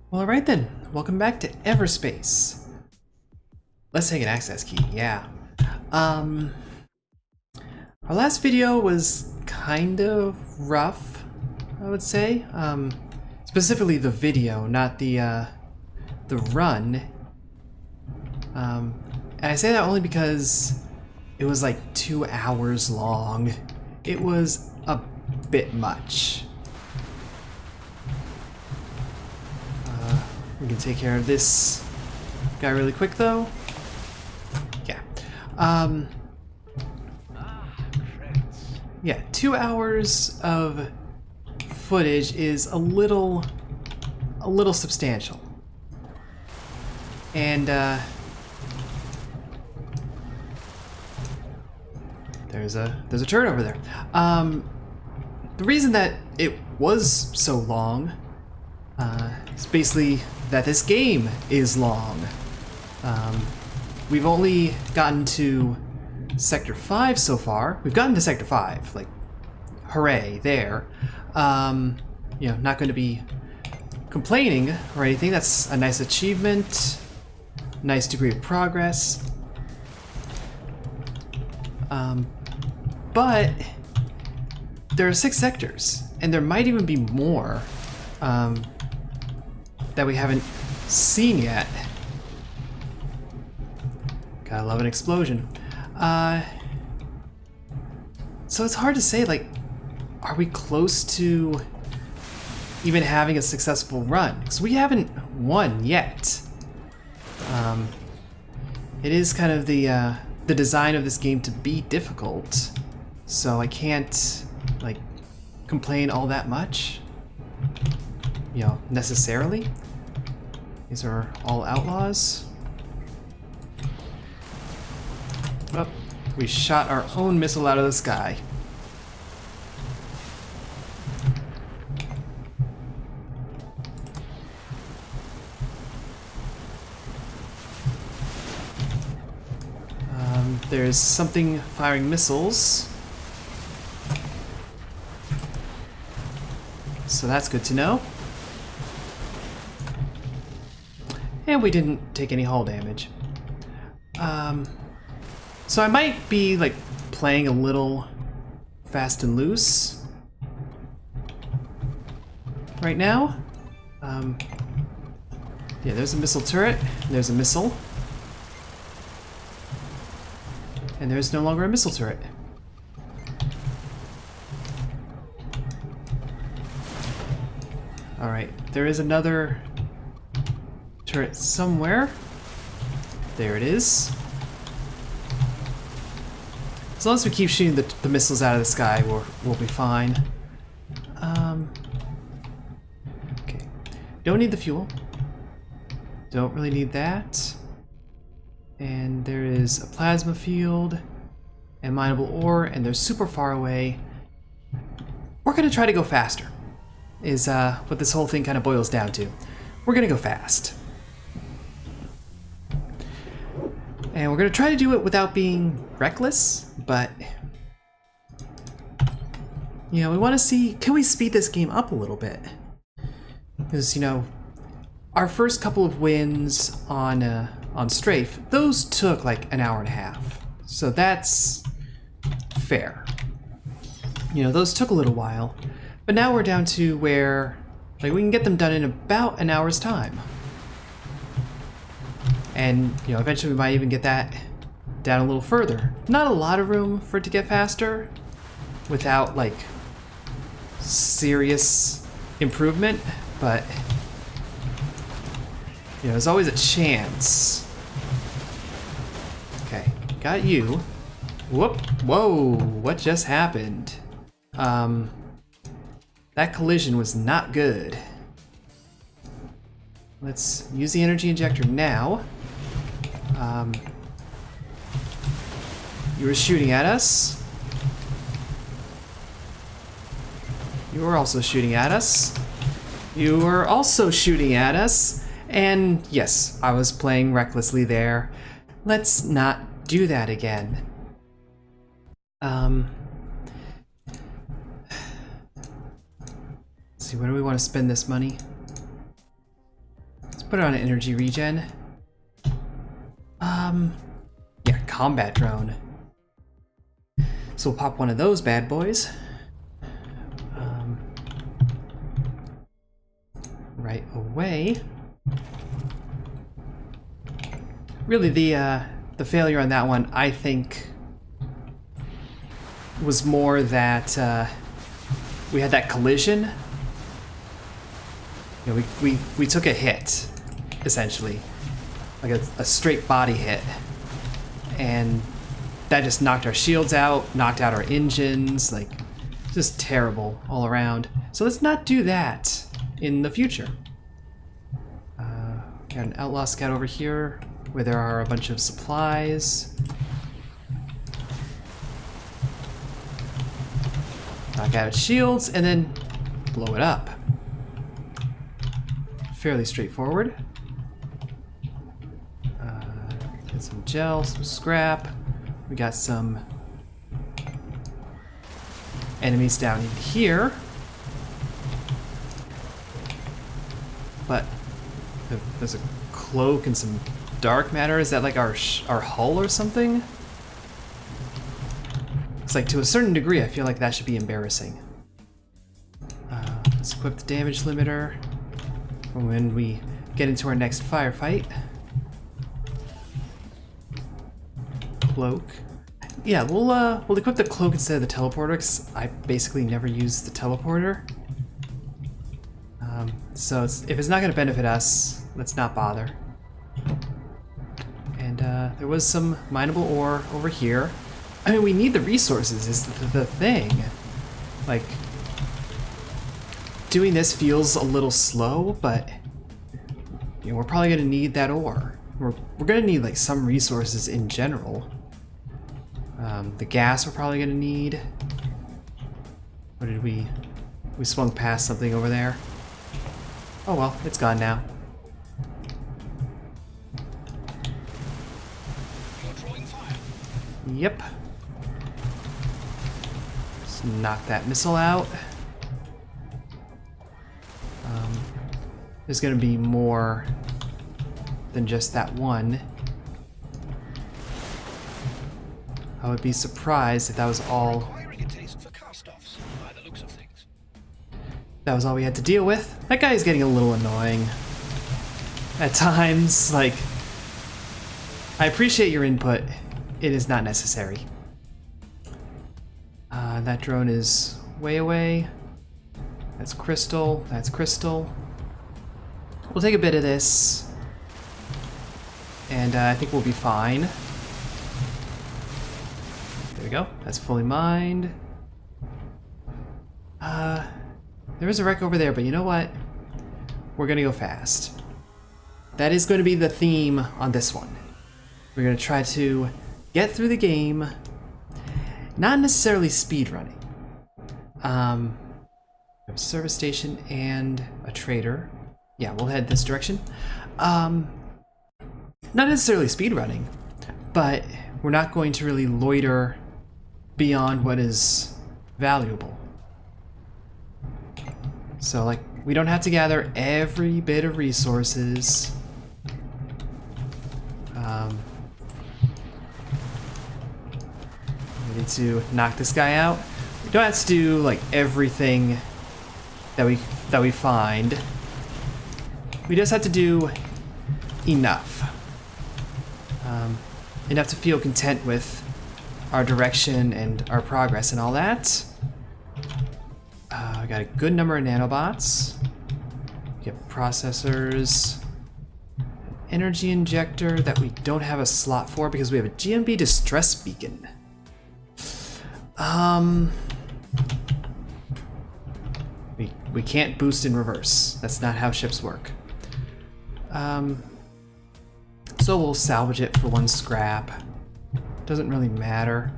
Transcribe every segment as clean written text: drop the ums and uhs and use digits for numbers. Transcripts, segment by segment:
Well, alright then. Welcome back to Everspace. Let's take an access key, yeah. Our last video was kind of rough, I would say. Specifically the video, not the run. And I say that only because it was like 2 hours long. It was a bit much. We can take care of this guy really quick though. Yeah. Yeah, 2 hours of footage is a little substantial. And there's a turret over there. The reason that it was so long is basically that this game is long. We've only gotten to Sector 5 so far. We've gotten to Sector 5, like, hooray, there. You know, not going to be complaining or anything. That's a nice achievement, nice degree of progress. But there are 6 sectors, and there might even be more that we haven't seen yet. Gotta love an explosion. So it's hard to say, like, are we close to even having a successful run? Because we haven't won yet. It is kind of the design of this game to be difficult, so I can't, like, complain all that much, you know, necessarily. These are all outlaws. Oh, we shot our own missile out of the sky. There's something firing missiles. So that's good to know. And we didn't take any hull damage. So I might be, like, playing a little fast and loose right now. Yeah, there's a missile turret. There's a missile. And there's no longer a missile turret. Alright, there is another turret somewhere. There it is. As long as we keep shooting the missiles out of the sky, we'll be fine. Okay. Don't need the fuel. Don't really need that. And there is a plasma field and mineable ore, and they're super far away. We're gonna try to go faster, is what this whole thing kind of boils down to. We're gonna go fast. And we're gonna try to do it without being reckless, but you know, we want to see, can we speed this game up a little bit? Because, you know, our first couple of wins on Strafe, those took like an hour and a half. So that's fair. You know, those took a little while, but now we're down to where, like, we can get them done in about an hour's time. And, you know, eventually we might even get that down a little further. Not a lot of room for it to get faster without, like, serious improvement, but, you know, there's always a chance. Okay, got you. Whoop, whoa, what just happened? That collision was not good. Let's use the energy injector now. You were shooting at us. You were also shooting at us. You were also shooting at us. And yes, I was playing recklessly there. Let's not do that again. Let's see, where do we want to spend this money? put it on an energy regen. Yeah, combat drone. So we'll pop one of those bad boys. Right away. Really, the failure on that one, I think, was more that we had that collision. You know, we took a hit, essentially, like a straight body hit, and that just knocked our shields out, knocked out our engines, like just terrible all around. So let's not do that in the future. Got an outlaw scout over here where there are a bunch of supplies. Knock out its shields and then blow it up. Fairly straightforward. Get some gel, some scrap. We got some enemies down in here. But there's a cloak and some dark matter. Is that like our hull or something? It's like, to a certain degree, I feel like that should be embarrassing. Let's equip the damage limiter for when we get into our next firefight. Cloak. Yeah, we'll equip the cloak instead of the teleporter, because I basically never use the teleporter. So if it's not going to benefit us, let's not bother. And there was some mineable ore over here. I mean, we need the resources is the thing. Like, doing this feels a little slow, but you know, we're probably going to need that ore. We're going to need like some resources in general. The gas we're probably going to need. What did we swung past something over there. Oh well, it's gone now. Yep. Just knock that missile out. There's gonna be more than just that one. I would be surprised if that was all. That was all we had to deal with. That guy is getting a little annoying at times. Like, I appreciate your input. It is not necessary. That drone is way away. That's crystal. That's crystal. We'll take a bit of this, and I think we'll be fine. There we go. That's fully mined. There is a wreck over there, but you know what? We're gonna go fast. That is going to be the theme on this one. We're gonna try to get through the game, not necessarily speedrunning. We have a service station and a trader. Yeah, we'll head this direction. Not necessarily speedrunning, but we're not going to really loiter beyond what is valuable. So, like, we don't have to gather every bit of resources. We need to knock this guy out. We don't have to do like everything that we find. We just have to do enough. Enough to feel content with our direction and our progress and all that. We got a good number of nanobots. We get processors. Energy injector that we don't have a slot for because we have a GMB distress beacon. We can't boost in reverse. That's not how ships work. So we'll salvage it for one scrap. Doesn't really matter.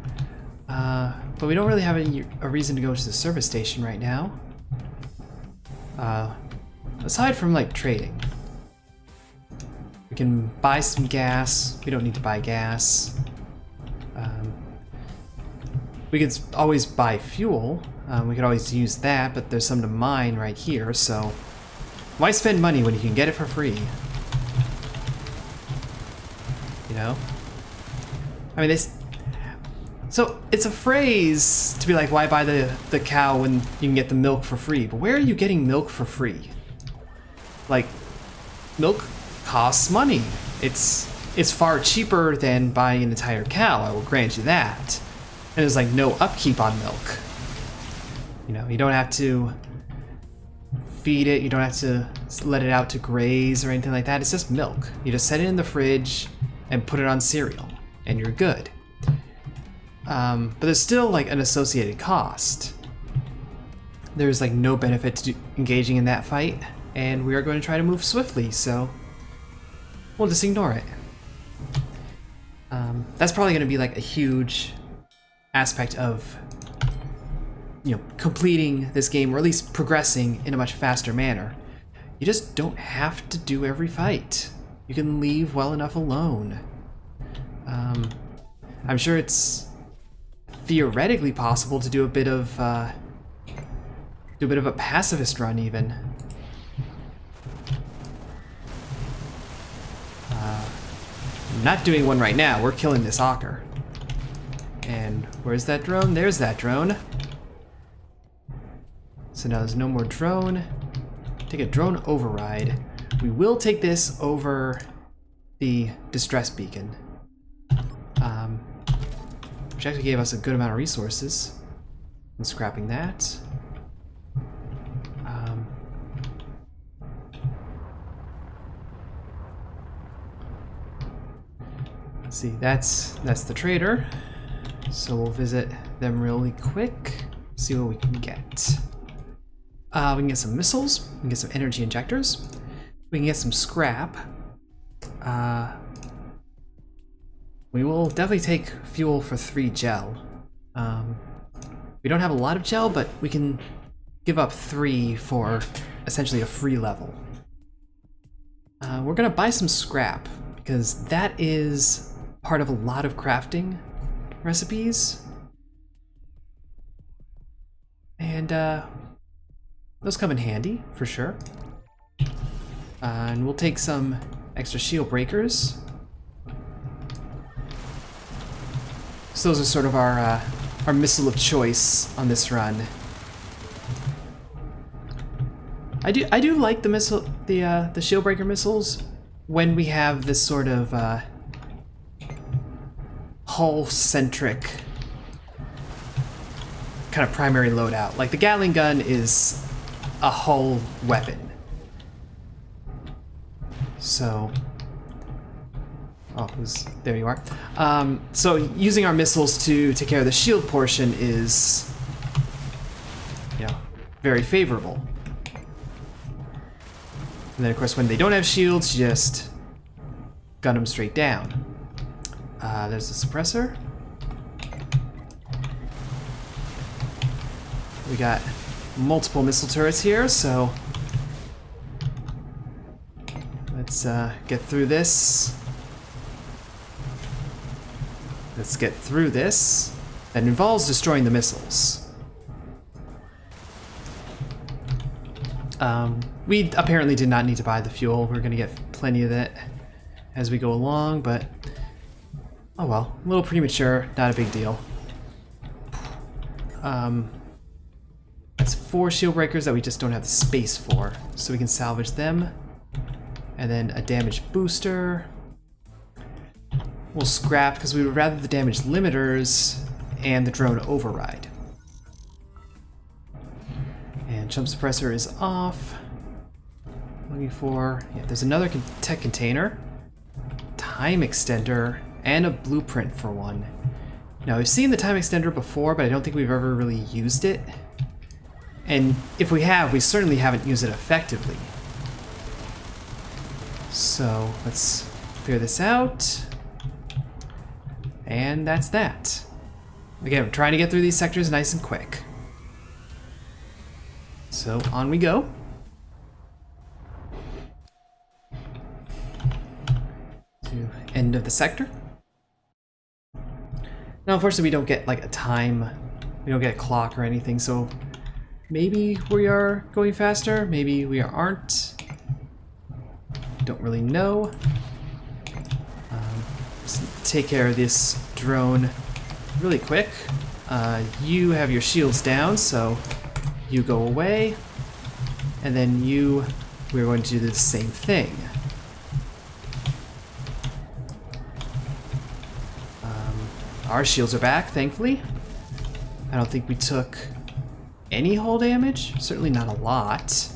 But we don't really have a reason to go to the service station right now. Aside from like trading. We can buy some gas. We don't need to buy gas. We could always buy fuel. We could always use that, but there's some to mine right here, so why spend money when you can get it for free? know? I mean, so it's a phrase to be like, why buy the cow when you can get the milk for free? But where are you getting milk for free? Like, milk costs money. It's far cheaper than buying an entire cow, I will grant you that. And there's like no upkeep on milk. You know, you don't have to feed it, you don't have to let it out to graze or anything like that. It's just milk. You just set it in the fridge and put it on cereal, and you're good. But there's still like an associated cost. There's like no benefit to engaging in that fight, and we are going to try to move swiftly, so we'll just ignore it. That's probably going to be like a huge aspect of, you know, completing this game, or at least progressing in a much faster manner. You just don't have to do every fight. You can leave well enough alone. I'm sure it's theoretically possible to do a bit of a pacifist run even. Not doing one right now. We're killing this Ocker. And where's that drone? There's that drone. So now there's no more drone. Take a drone override. We will take this over the distress beacon, which actually gave us a good amount of resources. And scrapping that. Let's see, that's the trader. So we'll visit them really quick, see what we can get. We can get some missiles, we can get some energy injectors, we can get some scrap. We will definitely take fuel for 3 gel. We don't have a lot of gel, but we can give up 3 for essentially a free level. We're gonna buy some scrap, because that is part of a lot of crafting recipes. And those come in handy, for sure. And we'll take some extra shield breakers. So those are sort of our missile of choice on this run. I do like the missile, the shield breaker missiles when we have this sort of hull-centric kind of primary loadout. Like the Gatling gun is a hull weapon. So, there you are. So using our missiles to take care of the shield portion is, you know, very favorable. And then of course when they don't have shields, you just gun them straight down. There's a suppressor. We got multiple missile turrets here, so let's get through this. Let's get through this. That involves destroying the missiles. We apparently did not need to buy the fuel. We're gonna get plenty of it as we go along, but oh well, a little premature, not a big deal. That's 4 shield breakers that we just don't have the space for, so we can salvage them. And then a damage booster. We'll scrap because we would rather the damage limiters and the drone override. And jump suppressor is off. Looking for, yeah, there's another tech container, time extender, and a blueprint for one. Now we've seen the time extender before, but I don't think we've ever really used it. And if we have, we certainly haven't used it effectively. So let's clear this out. And that's that. Again, we're trying to get through these sectors nice and quick. So on we go. To end of the sector. Now unfortunately we don't get like a time, we don't get a clock or anything, so maybe we are going faster, maybe we aren't. Don't really know. Let's take care of this drone really quick. You have your shields down, so you go away. And then we're going to do the same thing. Our shields are back, thankfully. I don't think we took any hull damage. Certainly not a lot.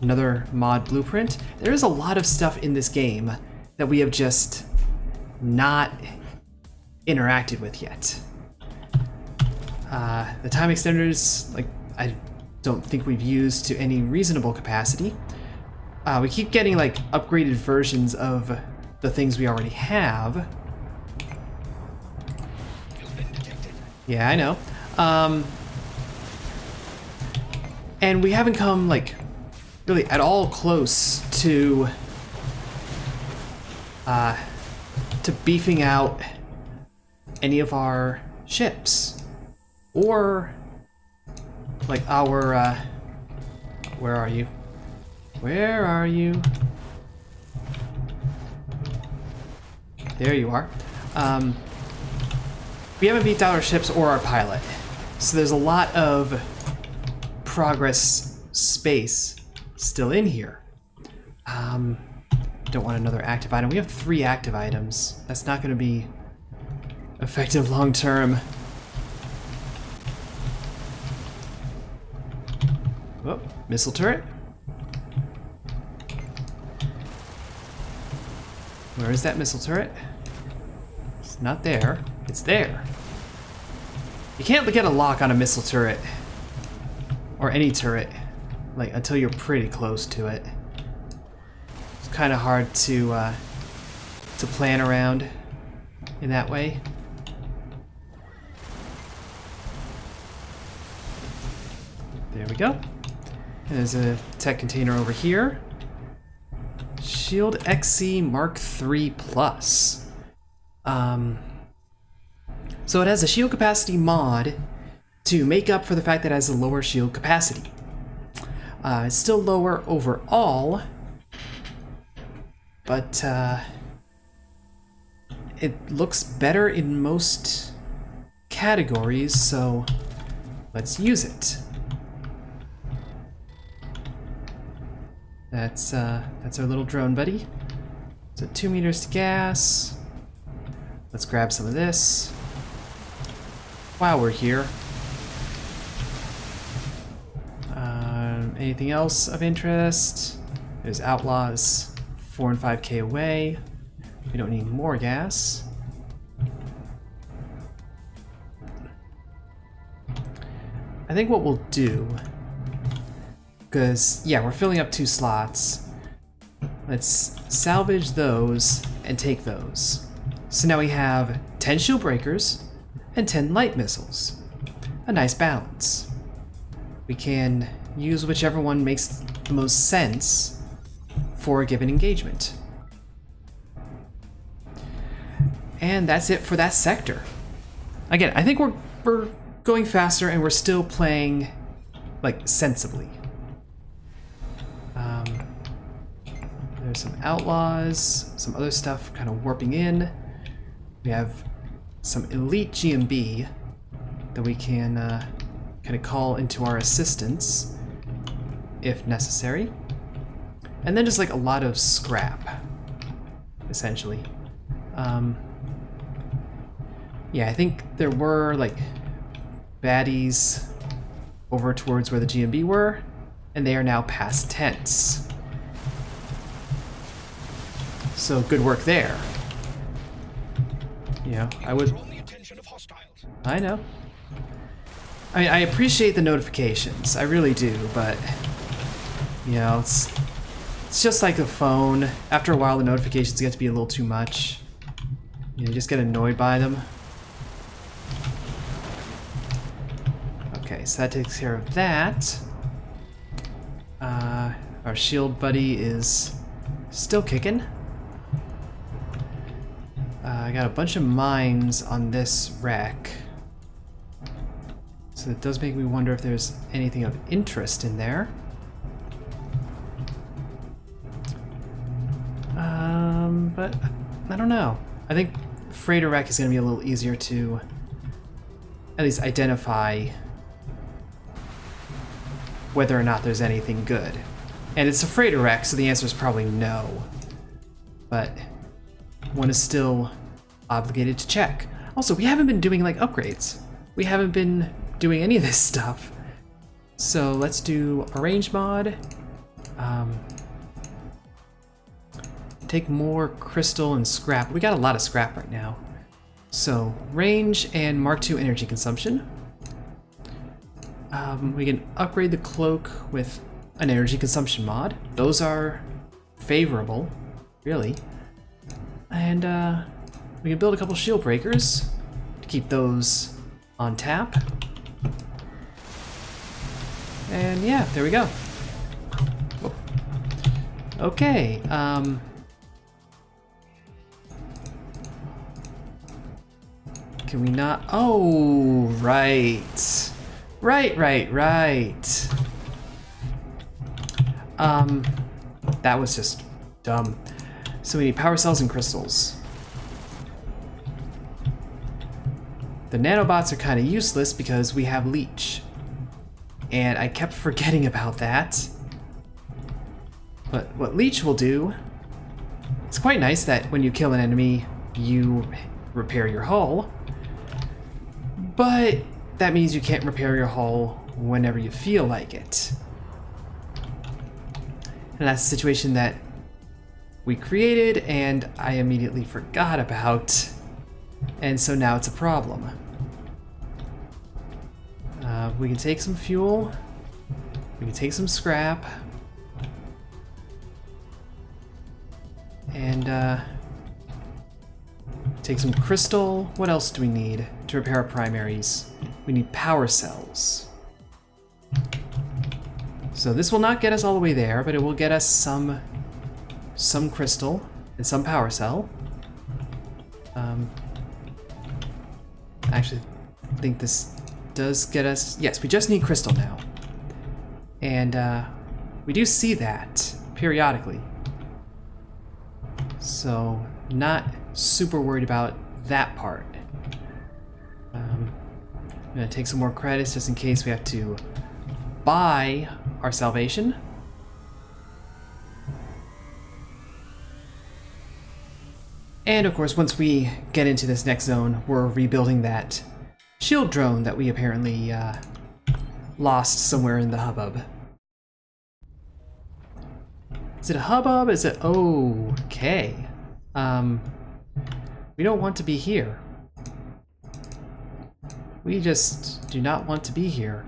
Another mod blueprint. There is a lot of stuff in this game that we have just not interacted with yet. The time extenders, like, I don't think we've used to any reasonable capacity. We keep getting like upgraded versions of the things we already have. Yeah, I know. And we haven't come like really at all close to beefing out any of our ships or like our where are you? Where are you? There you are. We haven't beefed out our ships or our pilot, so there's a lot of progress space still in here. Don't want another active item. We have 3 active items. That's not going to be effective long term. Oh, missile turret. Where is that missile turret? It's not there. It's there. You can't get a lock on a missile turret or any turret like until you're pretty close to it. It's kind of hard to plan around in that way. There we go. And there's a tech container over here. Shield XC Mark III Plus. So it has a shield capacity mod to make up for the fact that it has a lower shield capacity. It's still lower overall, but it looks better in most categories, so let's use it. That's our little drone buddy. So 2 meters to gas. Let's grab some of this while we're here. Anything else of interest? There's outlaws 4 and 5K away. We don't need more gas. I think what we'll do, because yeah, we're filling up 2 slots. Let's salvage those and take those. So now we have 10 shield breakers and 10 light missiles. A nice balance. We can use whichever one makes the most sense for a given engagement. And that's it for that sector. Again, I think we're going faster and we're still playing like sensibly. There's some outlaws, some other stuff kind of warping in. We have some elite GMB that we can kind of call into our assistance if necessary. And then just like a lot of scrap, essentially. Yeah, I think there were like baddies over towards where the GMB were, and they are now past tense. So good work there. You know, I know. I mean, I appreciate the notifications, I really do, but you know, it's just like the phone. After a while, the notifications get to be a little too much. You just get annoyed by them. Okay, so that takes care of that. Our shield buddy is still kicking. I got a bunch of mines on this wreck. So it does make me wonder if there's anything of interest in there. But I don't know. I think freighter wreck is going to be a little easier to at least identify whether or not there's anything good. And it's a freighter wreck, so the answer is probably no. But one is still obligated to check. Also, we haven't been doing like upgrades. We haven't been doing any of this stuff. So let's do a range mod. Take more crystal and scrap. We got a lot of scrap right now. So range and Mark II energy consumption. We can upgrade the cloak with an energy consumption mod. Those are favorable, really. And we can build a couple shield breakers to keep those on tap. And yeah, there we go. Whoa. Okay, can we not? Oh, right. Right. That was just dumb. So we need power cells and crystals. The nanobots are kind of useless because we have leech. And I kept forgetting about that. But what leech will do, it's quite nice that when you kill an enemy, you repair your hull. But that means you can't repair your hull whenever you feel like it. And that's a situation that we created and I immediately forgot about. And so now it's a problem. We can take some fuel. We can take some scrap. And take some crystal. What else do we need to repair our primaries? We need power cells. So this will not get us all the way there, but it will get us some crystal and some power cell. I actually think this does get us... Yes, we just need crystal now. And we do see that periodically. So not super worried about that part. I'm gonna take some more credits just in case we have to buy our salvation. And of course, once we get into this next zone, we're rebuilding that shield drone that we apparently lost somewhere in the hubbub. Is it a hubbub? Is it... Okay. We don't want to be here. We just do not want to be here.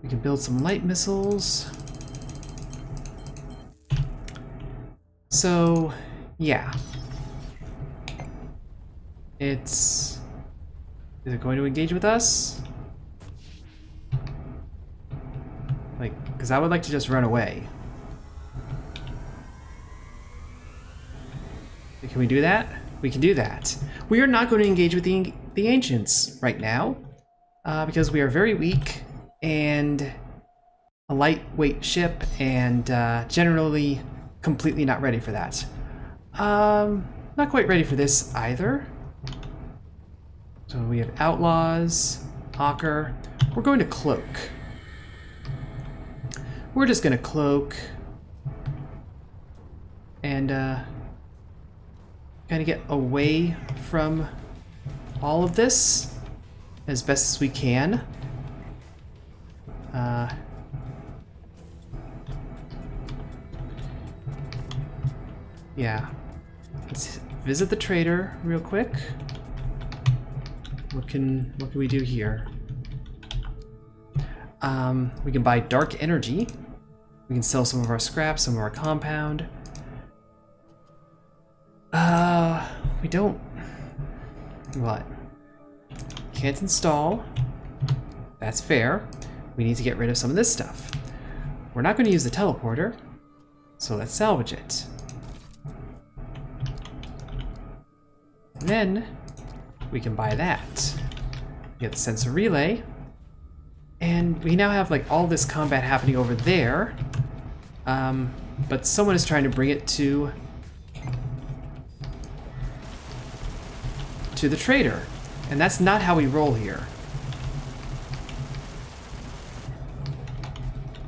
We can build some light missiles. So, yeah. Is it going to engage with us? Like, because I would like to just run away. Can we do that? We can do that. We are not going to engage with the ancients right now, because we are very weak and a lightweight ship, and generally completely not ready for that. Not quite ready for this either. So we have outlaws, hawker. We're going to cloak. We're just going to cloak and kind of get away from all of this as best as we can. Yeah. Let's visit the trader real quick. What can we do here? We can buy dark energy. We can sell some of our scrap, some of our compound. We don't... What? Can't install. That's fair. We need to get rid of some of this stuff. We're not going to use the teleporter, so let's salvage it. And then we can buy that. Get the sensor relay. And we now have like all this combat happening over there. But someone is trying to bring it to the trader. And that's not how we roll here.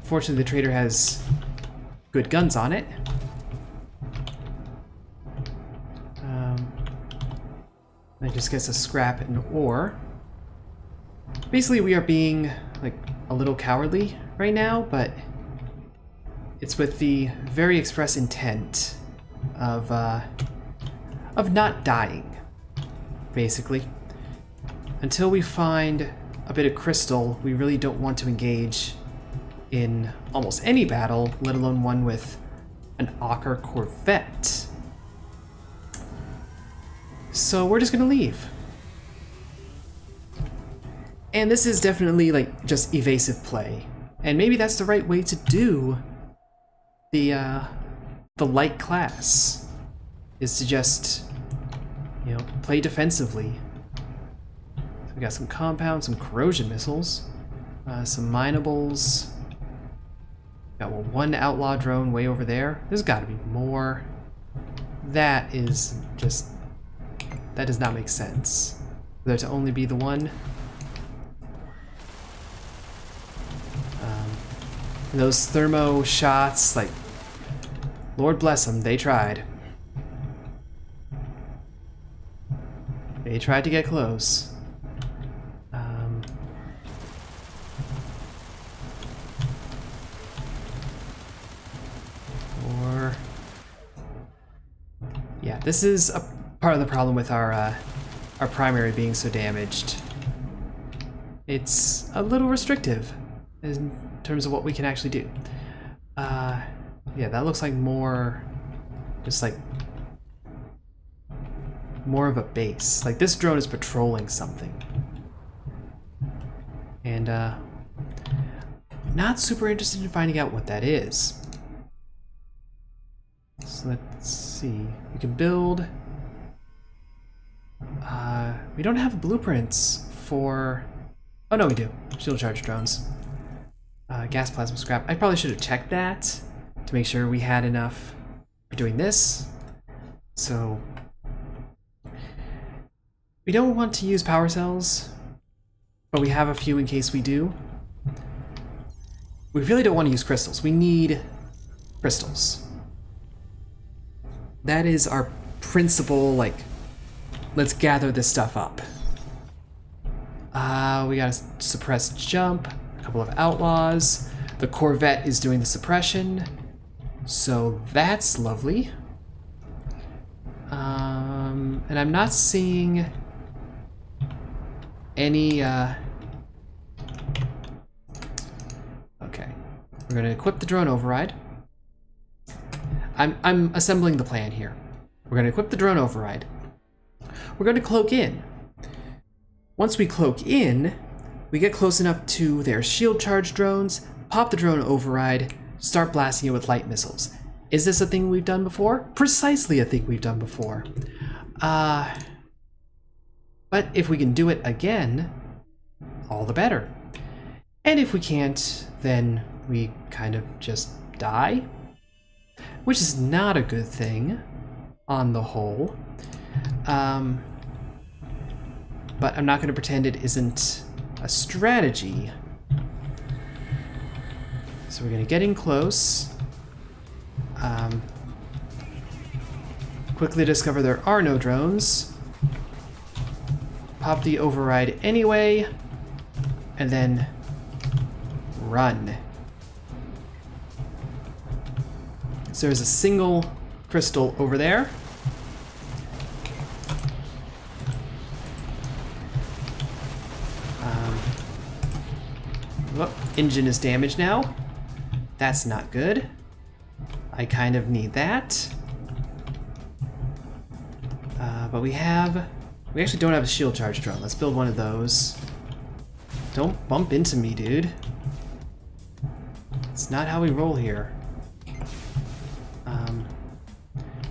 Fortunately, the trader has good guns on it. It just gets a scrap and ore. Basically, we are being like a little cowardly right now, but it's with the very express intent of not dying, basically. Until we find a bit of crystal, we really don't want to engage in almost any battle, let alone one with an Ocker Corvette. So we're just gonna leave. And this is definitely like just evasive play. And maybe that's the right way to do the light class, is to just, you know, play defensively. So we got some compounds, some corrosion missiles, some minables. Got one outlaw drone way over there. There's got to be more. That is just, that does not make sense. For there to only be the one. Those thermo shots, like, Lord bless them, they tried. They tried to get close. Yeah, this is a part of the problem with our primary being so damaged. It's a little restrictive in terms of what we can actually do. Yeah, that looks like more, just like, more of a base. Like, this drone is patrolling something. And, not super interested in finding out what that is. So let's see. We can build. We don't have blueprints for. Oh no, we do. Shield charge drones. Gas plasma scrap. I probably should have checked that to make sure we had enough for doing this. So we don't want to use power cells, but we have a few in case we do. We really don't want to use crystals. We need crystals. That is our principal, like, let's gather this stuff up. We got a suppressed jump, a couple of outlaws. The Corvette is doing the suppression, so that's lovely. And I'm not seeing any, okay. We're gonna equip the drone override. I'm assembling the plan here. We're gonna equip the drone override. We're gonna cloak in. Once we cloak in, we get close enough to their shield charge drones, pop the drone override, start blasting it with light missiles. Is this a thing we've done before? Precisely a thing we've done before. But if we can do it again, all the better. And if we can't, then we kind of just die, which is not a good thing on the whole. But I'm not going to pretend it isn't a strategy. So we're going to get in close. Quickly discover there are no drones. Pop the override anyway. And then run. So there's a single crystal over there. Oh, engine is damaged now. That's not good. I kind of need that. But we actually don't have a shield charge drone. Let's build one of those. Don't bump into me, dude. It's not how we roll here.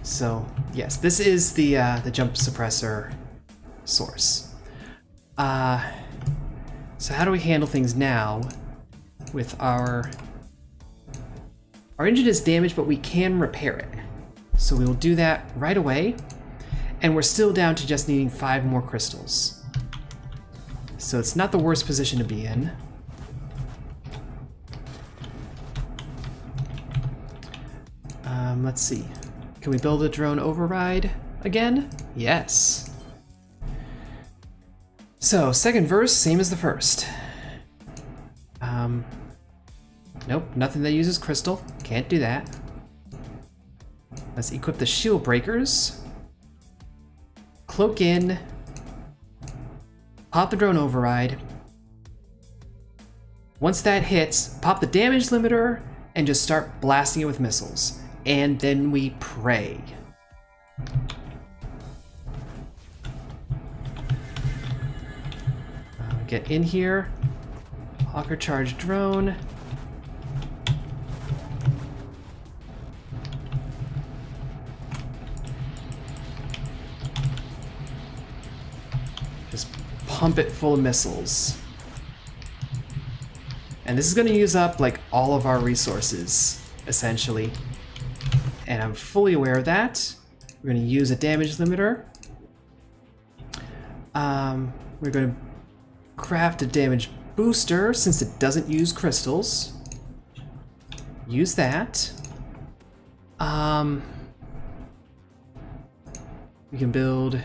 So yes, this is the jump suppressor source. So how do we handle things now with our engine is damaged, but we can repair it. So we will do that right away. And we're still down to just needing 5 more crystals. So it's not the worst position to be in. Let's see. Can we build a drone override again? Yes. So, second verse, same as the first. Nope, nothing that uses crystal. Can't do that. Let's equip the shield breakers. Cloak in. Pop the drone override. Once that hits, pop the damage limiter and just start blasting it with missiles. And then we pray. Get in here. Hawker charge drone. Just pump it full of missiles. And this is going to use up like all of our resources, essentially. And I'm fully aware of that. We're going to use a damage limiter. We're going to craft a damage booster since it doesn't use crystals. Use that. We can build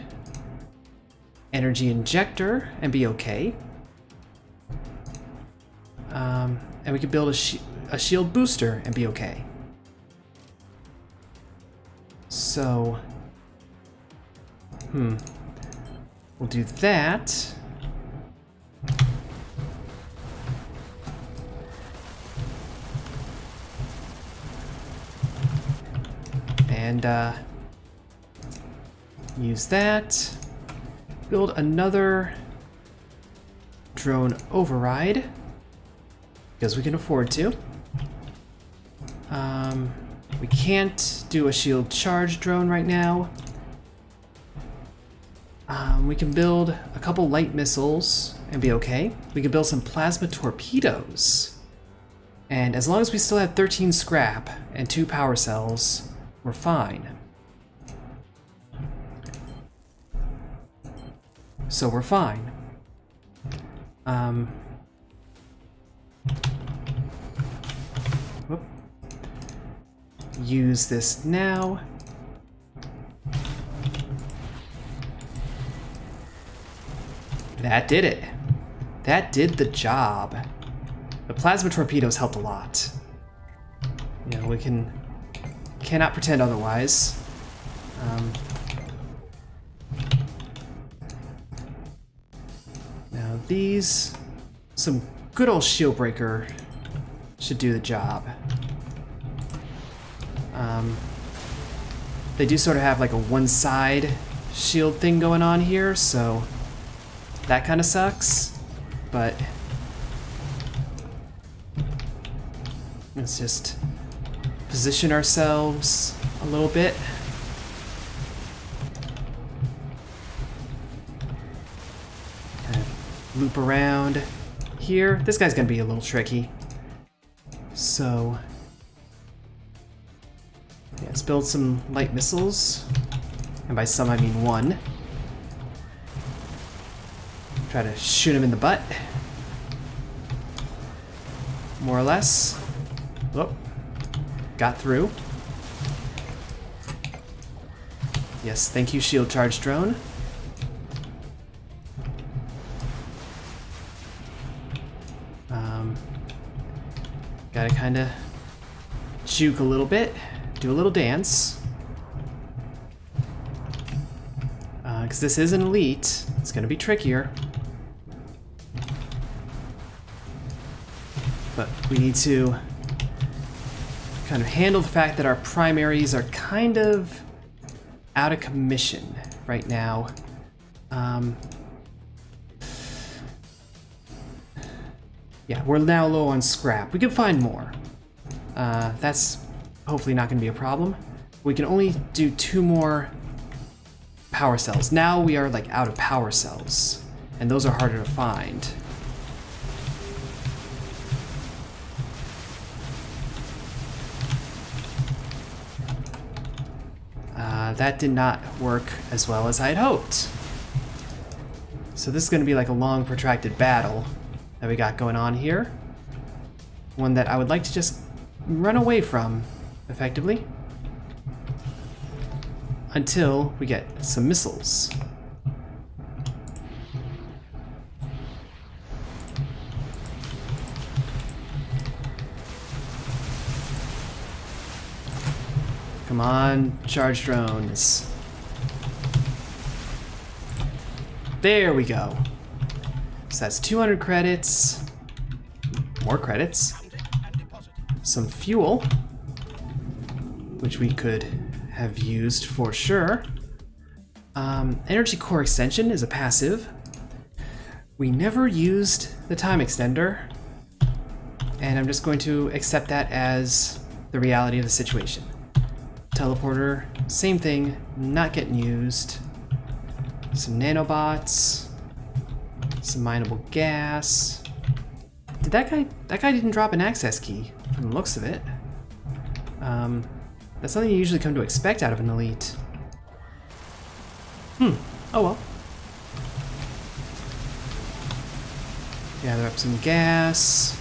energy injector and be okay. And we can build a shield booster and be okay. So, we'll do that. And use that. Build another drone override because we can afford to. We can't do a shield charge drone right now. We can build a couple light missiles and be okay. We can build some plasma torpedoes. And as long as we still have 13 scrap and 2 power cells, we're fine. So we're fine. Whoop. Use this now. That did it. That did the job. The plasma torpedoes helped a lot. You know, we cannot pretend otherwise. Now these, some good old shield breaker should do the job. They do sort of have like a one-side shield thing going on here, so that kind of sucks, but let's just position ourselves a little bit. Kind of loop around here. This guy's gonna be a little tricky. So yeah, let's build some light missiles. And by some I mean one. Try to shoot him in the butt. More or less. Whoop. Got through. Yes, thank you, shield charge drone. Gotta kinda juke a little bit, do a little dance. Because this is an elite, it's gonna be trickier. But we need to kind of handle the fact that our primaries are kind of out of commission right now. Yeah, we're now low on scrap. We can find more. That's hopefully not going to be a problem. We can only do 2 more power cells. Now we are like out of power cells, and those are harder to find. That did not work as well as I had hoped. So this is going to be like a long, protracted battle that we got going on here. One that I would like to just run away from, effectively. Until we get some missiles. Come on, charge drones. There we go. So that's 200 credits. More credits. Some fuel, which we could have used for sure. Energy core extension is a passive. We never used the time extender, and I'm just going to accept that as the reality of the situation. Teleporter, same thing, not getting used. Some nanobots, some mineable gas. Did that guy didn't drop an access key from the looks of it. That's something you usually come to expect out of an elite. Oh well. Gather up some gas.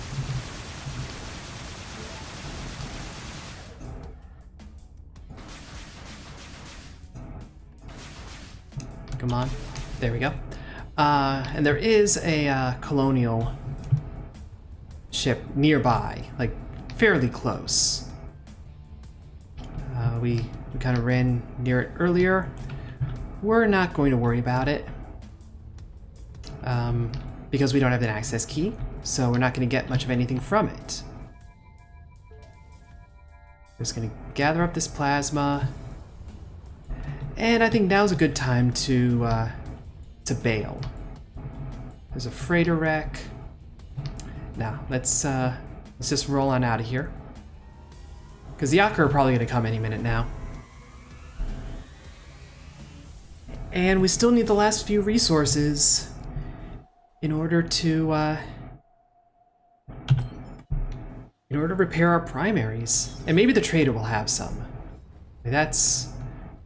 Come on. There we go. And there is a colonial ship nearby, like fairly close. We kind of ran near it earlier. We're not going to worry about it because we don't have an access key, so we're not going to get much of anything from it. Just going to gather up this plasma, and I think now's a good time to bail. There's a freighter wreck. Now let's just roll on out of here. Because the Yakker are probably going to come any minute now. And we still need the last few resources in order to repair our primaries. And maybe the trader will have some. That's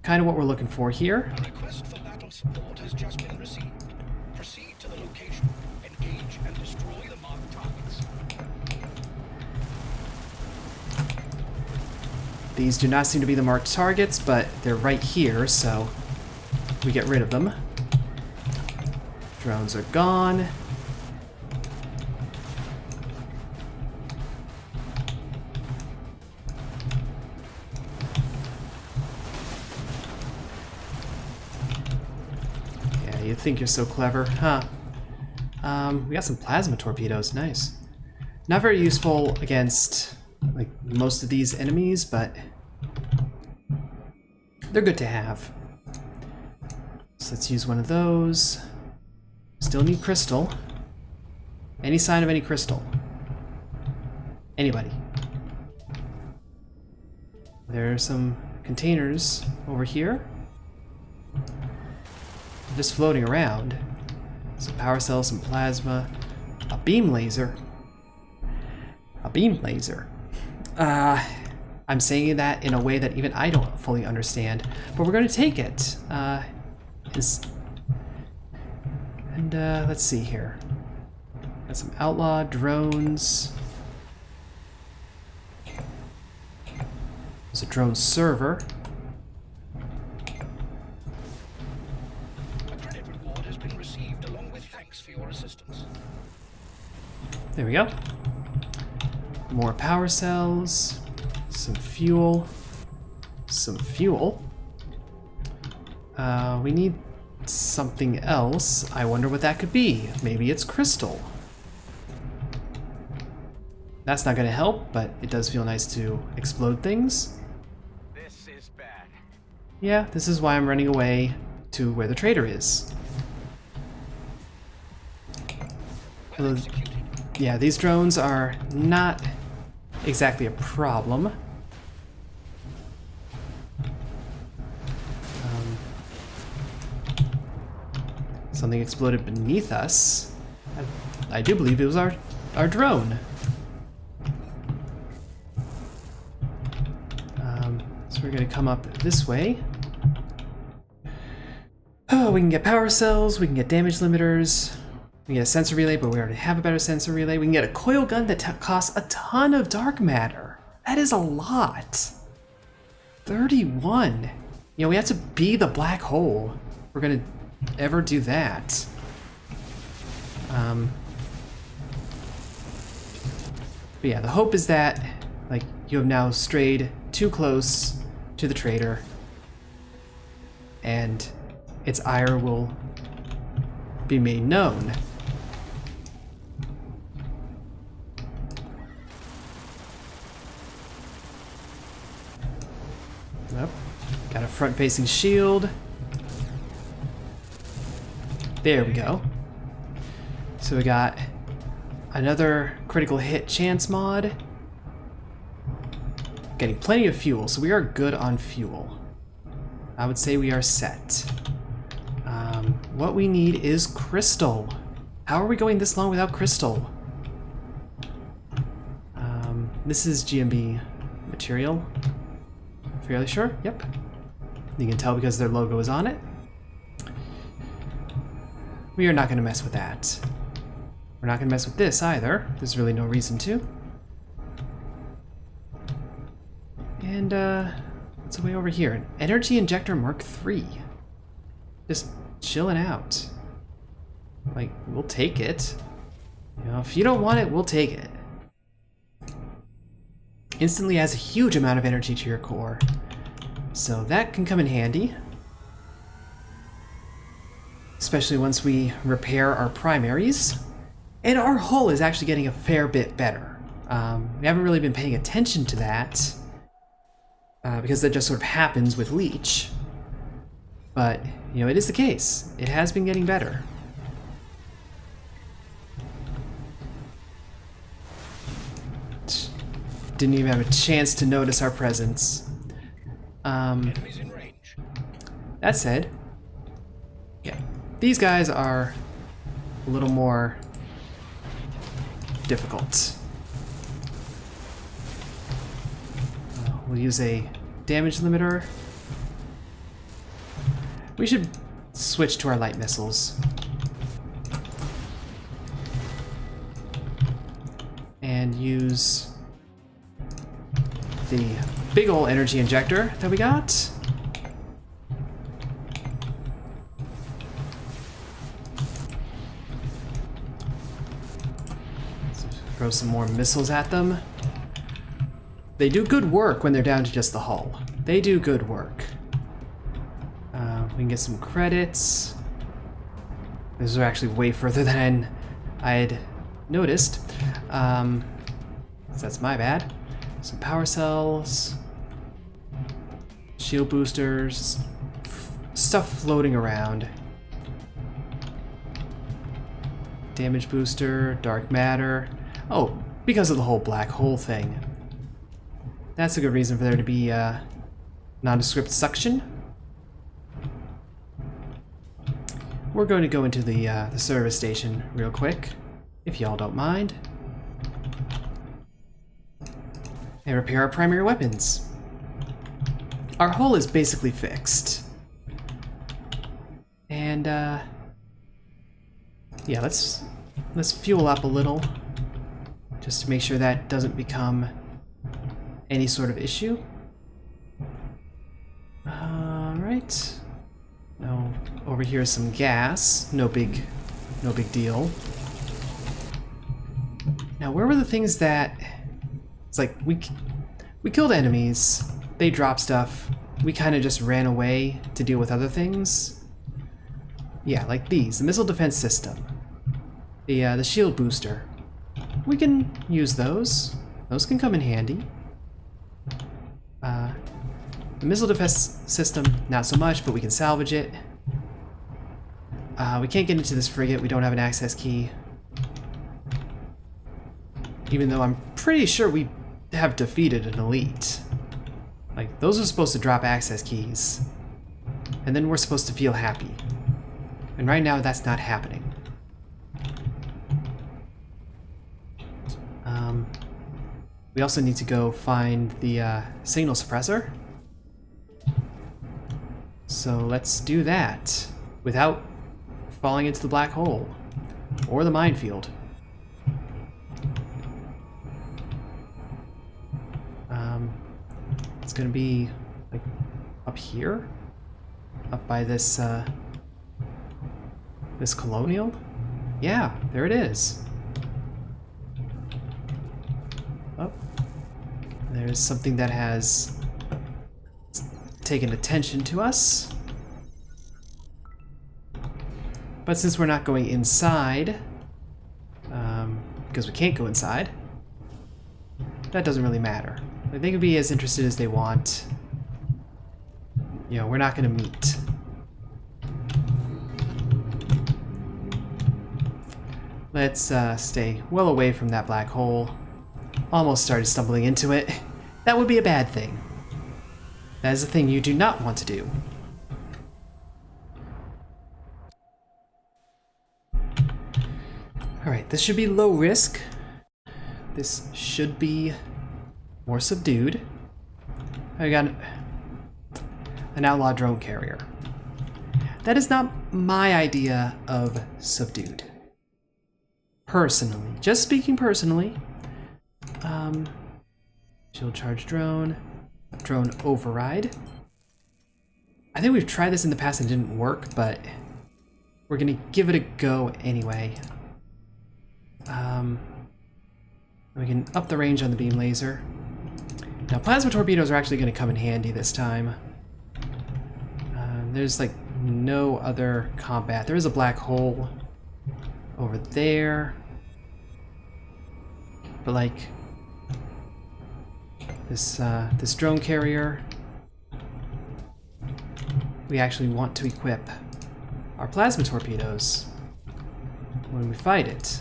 kind of what we're looking for here. A request for battle support has just been received. Proceed to the location, engage and destroy the marked targets. These do not seem to be the marked targets, but they're right here, so we get rid of them. Drones are gone. Yeah, you think you're so clever, huh? We got some plasma torpedoes, nice. Not very useful against like most of these enemies, but they're good to have. So let's use one of those. Still need crystal. Any sign of any crystal? Anybody? There are some containers over here. Just floating around. Some power cells, some plasma, a beam laser. A beam laser. I'm saying that in a way that even I don't fully understand, but we're going to take it. Let's see here. Got some outlaw drones. There's a drone server. A credit reward has been received along with thanks for your assistance. There we go. More power cells. Some fuel. Some fuel. We need something else. I wonder what that could be. Maybe it's crystal. That's not going to help, but it does feel nice to explode things. This is bad. Yeah, this is why I'm running away to where the trader is. Well executed. Yeah, these drones are not exactly a problem. Something exploded beneath us. I do believe it was our drone. So we're gonna come up this way. Oh, we can get power cells, we can get damage limiters, we can get a sensor relay, but we already have a better sensor relay. We can get a coil gun that costs a ton of dark matter. That is a lot. 31. You know, we have to be the black hole if we're gonna ever do that. But yeah, the hope is that, like, you have now strayed too close to the traitor, and its ire will be made known. Yep. Got a front-facing shield. There we go. So we got another critical hit chance mod. Getting plenty of fuel, so we are good on fuel. I would say we are set. What we need is crystal. How are we going this long without crystal? This is GMB material. Fairly sure? Yep. You can tell because their logo is on it. We are not going to mess with that. We're not going to mess with this either. There's really no reason to. And, what's the way over here? An energy injector Mark III. Just chilling out. Like, we'll take it. You know, if you don't want it, we'll take it. Instantly adds a huge amount of energy to your core. So that can come in handy. Especially once we repair our primaries. And our hull is actually getting a fair bit better. We haven't really been paying attention to that. Because that just sort of happens with Leech. But, you know, it is the case. It has been getting better. Didn't even have a chance to notice our presence. Enemies in range. That said, yeah, these guys are a little more difficult. We'll use a damage limiter. We should switch to our light missiles. And use the big ol' energy injector that we got. So throw some more missiles at them. They do good work when they're down to just the hull. They do good work. We can get some credits. These are actually way further than I had noticed. So that's my bad. Some power cells. Shield boosters. Stuff floating around. Damage booster, dark matter. Oh, because of the whole black hole thing. That's a good reason for there to be nondescript suction. We're going to go into the service station real quick, if y'all don't mind, and repair our primary weapons. Our hull is basically fixed. And yeah, let's fuel up a little, just to make sure that doesn't become any sort of issue. Alright. No, over here is some gas. No big deal. Now, where were the things that... It's like, we killed enemies, they dropped stuff, we kind of just ran away to deal with other things. Yeah, like these, the missile defense system. The shield booster. We can use those. Those can come in handy. The missile defense system, not so much, but we can salvage it. We can't get into this frigate, we don't have an access key. Even though I'm pretty sure we have defeated an elite. Like, those are supposed to drop access keys. And then we're supposed to feel happy. And right now, that's not happening. We also need to go find the signal suppressor. So let's do that. without falling into the black hole or the minefield. It's gonna be like up here, up by this this colonial. Yeah, there it is. Oh, there's something that has taken attention to us. But since we're not going inside, because we can't go inside, that doesn't really matter. They can be as interested as they want. You know, we're not going to meet. Let's stay well away from that black hole. Almost started stumbling into it. That would be a bad thing. That is a thing you do not want to do. Alright, this should be low risk. This should be more subdued. I got an outlaw drone carrier. That is not my idea of subdued. Personally, just speaking personally. Shield charge drone, drone override. I think we've tried this in the past and it didn't work, but we're gonna give it a go anyway. We can up the range on the beam laser. Now, plasma torpedoes are actually going to come in handy this time. There's like no other combat. There is a black hole over there. But like this drone carrier, we actually want to equip our plasma torpedoes when we fight it.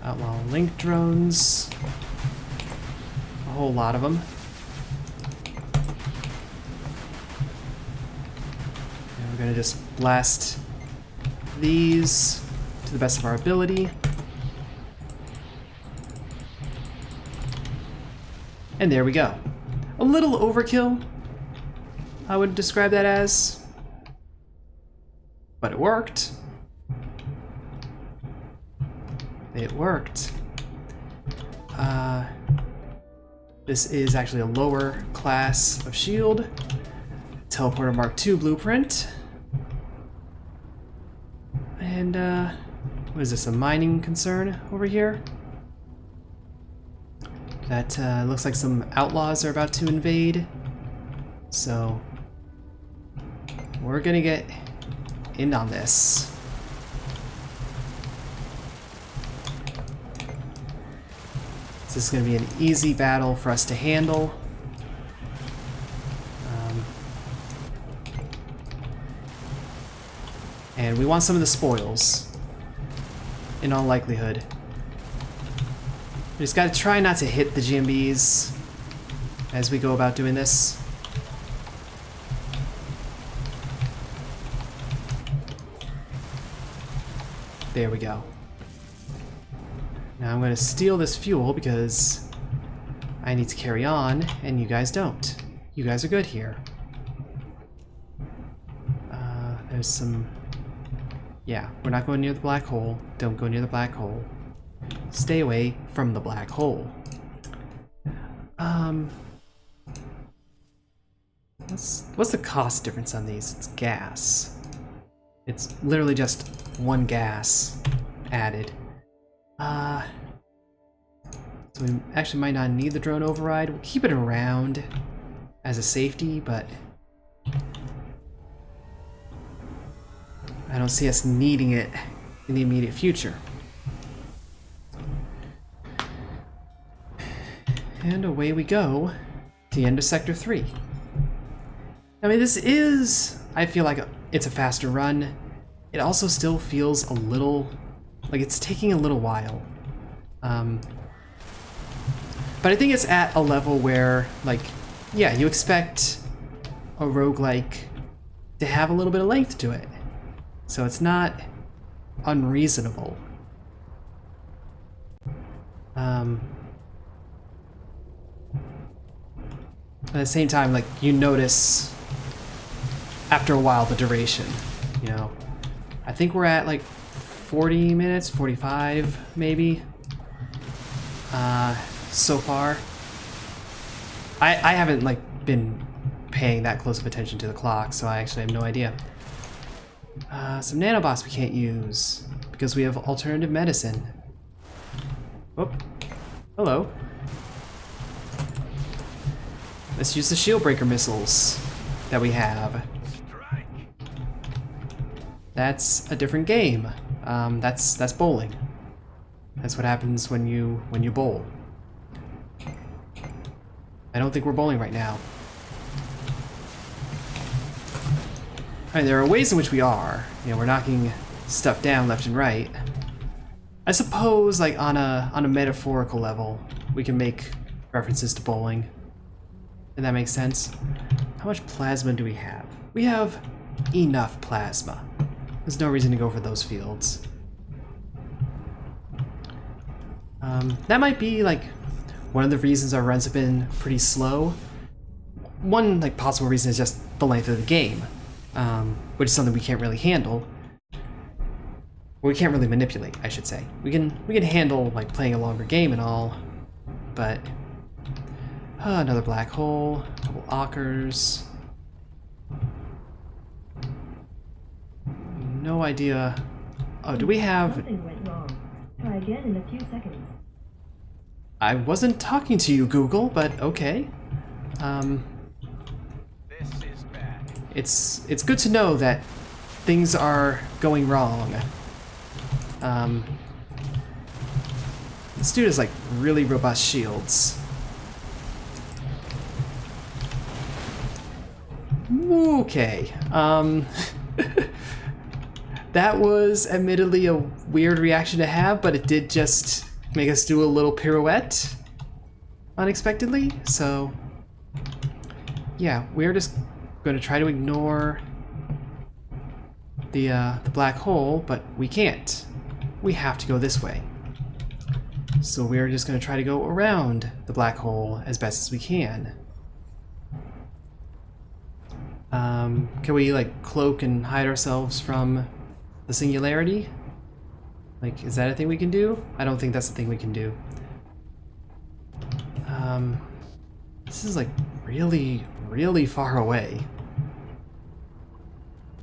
Outlaw link drones. A whole lot of them. And we're gonna just blast these to the best of our ability. And there we go. A little overkill, I would describe that as. But it worked. It worked. This is actually a lower class of shield. Teleporter Mark II blueprint. And, what is this, a mining concern over here? That looks like some outlaws are about to invade. So, we're gonna get in on this. This is going to be an easy battle for us to handle. And we want some of the spoils, in all likelihood. We just got to try not to hit the GMBs as we go about doing this. There we go. Now I'm going to steal this fuel because I need to carry on, and you guys don't. You guys are good here. There's some... Yeah, we're not going near the black hole. Don't go near the black hole. Stay away from the black hole. What's the cost difference on these? It's gas. It's literally just one gas added. So we actually might not need the drone override. We'll keep it around as a safety, but I don't see us needing it in the immediate future. And away we go to the end of Sector 3. I mean, this is, I feel like it's a faster run. It also still feels a little, like it's taking a little while. But I think it's at a level where, like, yeah, you expect a roguelike to have a little bit of length to it. So it's not unreasonable. At the same time, like, you notice after a while the duration, you know. I think we're at like 40 minutes, 45 maybe, so far. I haven't like been paying that close of attention to the clock, so I actually have no idea. Some nanobots we can't use because we have alternative medicine. Oh, hello. Let's use the shield breaker missiles that we have. That's a different game. That's bowling. That's what happens when you bowl. I don't think we're bowling right now. Alright, there are ways in which we are. You know, we're knocking stuff down left and right. I suppose, like, on a metaphorical level, we can make references to bowling. If that makes sense. How much plasma do we have? We have enough plasma. There's no reason to go for those fields. That might be, like, one of the reasons our runs have been pretty slow. One, like, possible reason is just the length of the game, which is something we can't really handle. Well, we can't really manipulate, I should say. We can handle, like, playing a longer game and all, but another black hole, a couple ockers. No idea. Oh, do we have? Something went wrong. Try again in a few seconds. I wasn't talking to you, Google, but okay. This is bad. It's good to know that things are going wrong. This dude has like really robust shields. Okay. That was admittedly a weird reaction to have, but it did just make us do a little pirouette unexpectedly. So yeah, we're just going to try to ignore the black hole, but we can't. We have to go this way. So we're just going to try to go around the black hole as best as we can. Can we like cloak and hide ourselves from the singularity? Like, is that a thing we can do? I don't think that's a thing we can do. This is like really, really far away.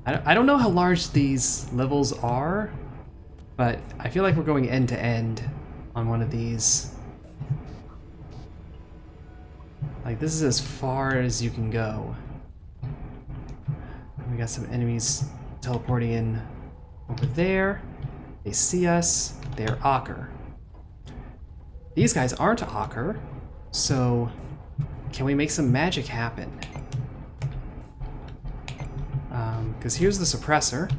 I don't know how large these levels are, but I feel like we're going end to end on one of these. Like, this is as far as you can go. We got some enemies teleporting in over there. They see us. They're Ocker. These guys aren't Ocker, so can we make some magic happen? Because here's the suppressor.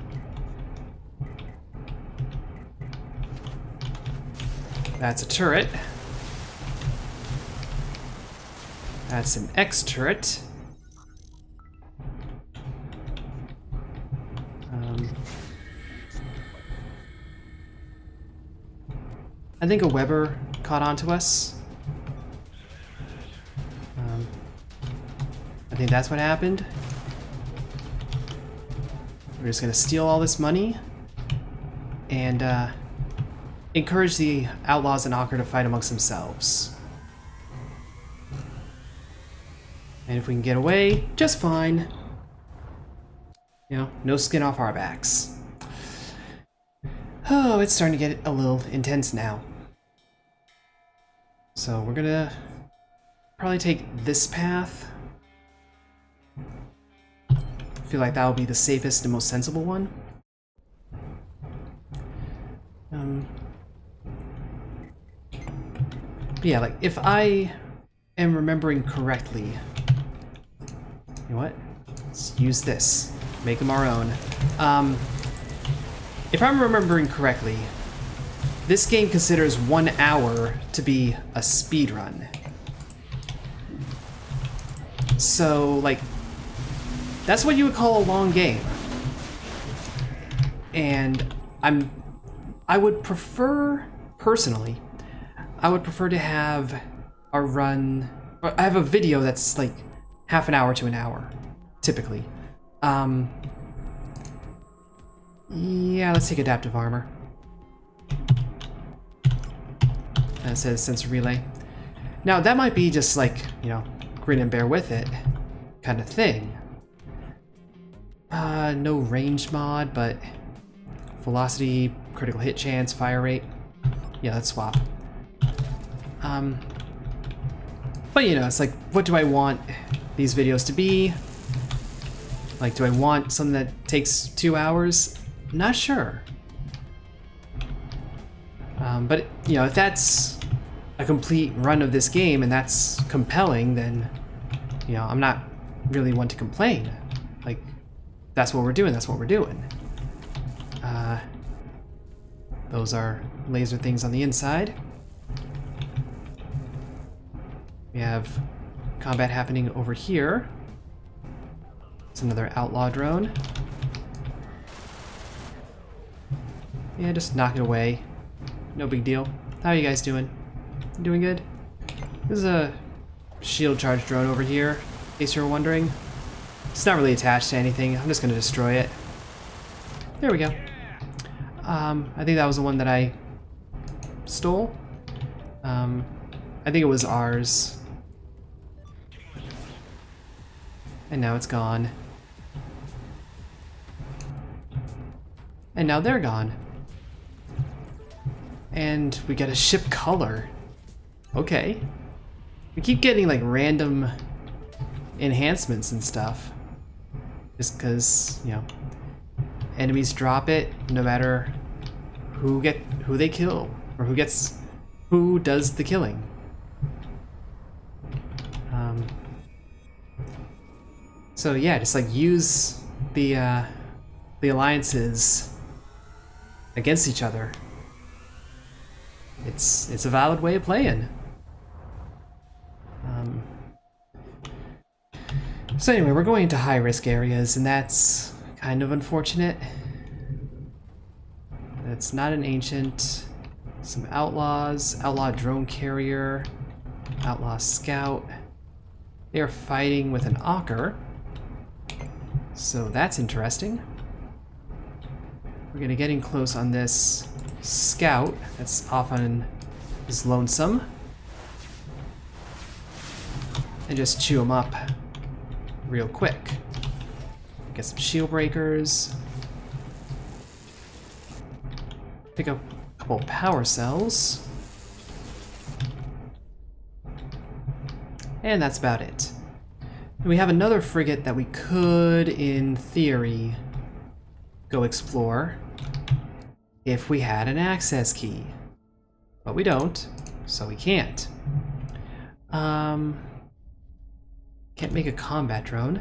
That's a turret. That's an X turret. I think a Weber caught on to us. I think that's what happened. We're just gonna steal all this money and encourage the outlaws and Ocker to fight amongst themselves. And if we can get away, just fine. You know, no skin off our backs. Oh, it's starting to get a little intense now. So we're gonna probably take this path. I feel like that'll be the safest and most sensible one. But yeah, like if I am remembering correctly, you know what? Let's use this. Make them our own. If I'm remembering correctly, this game considers 1 hour to be a speed run. So, like, that's what you would call a long game. And I would prefer, personally, I would prefer to have a run, or I have a video that's like half an hour to an hour, typically. Yeah, let's take adaptive armor. That says sensor relay. Now that might be just like, you know, grin and bear with it kind of thing. No range mod, but velocity, critical hit chance, fire rate. Yeah, let's swap. But you know, it's like, what do I want these videos to be? Like, do I want something that takes 2 hours? Not sure. But you know, if that's a complete run of this game and that's compelling, then you know, I'm not really one to complain. Like, that's what we're doing, that's what we're doing. Those are laser things on the inside. We have combat happening over here. It's another outlaw drone. Yeah, just knock it away. No big deal. How are you guys doing? Doing good? This is a shield charge drone over here, in case you're wondering. It's not really attached to anything. I'm just gonna destroy it. There we go. I think that was the one that I stole. I think it was ours. And now it's gone. And now they're gone. And we get a ship color. Okay. We keep getting like random enhancements and stuff. Just because, you know, enemies drop it no matter who they kill or who does the killing. So yeah, just like use the alliances against each other. It's a valid way of playing. So anyway, we're going into high risk areas, and that's kind of unfortunate. That's not an ancient. Some outlaws, outlaw drone carrier, outlaw scout. They are fighting with an Ocker. So that's interesting. We're gonna get in close on this scout that's off on his lonesome. And just chew him up real quick. Get some shield breakers. Pick up a couple power cells. And that's about it. And we have another frigate that we could, in theory, go explore if we had an access key. But we don't, so we can't. Can't make a combat drone.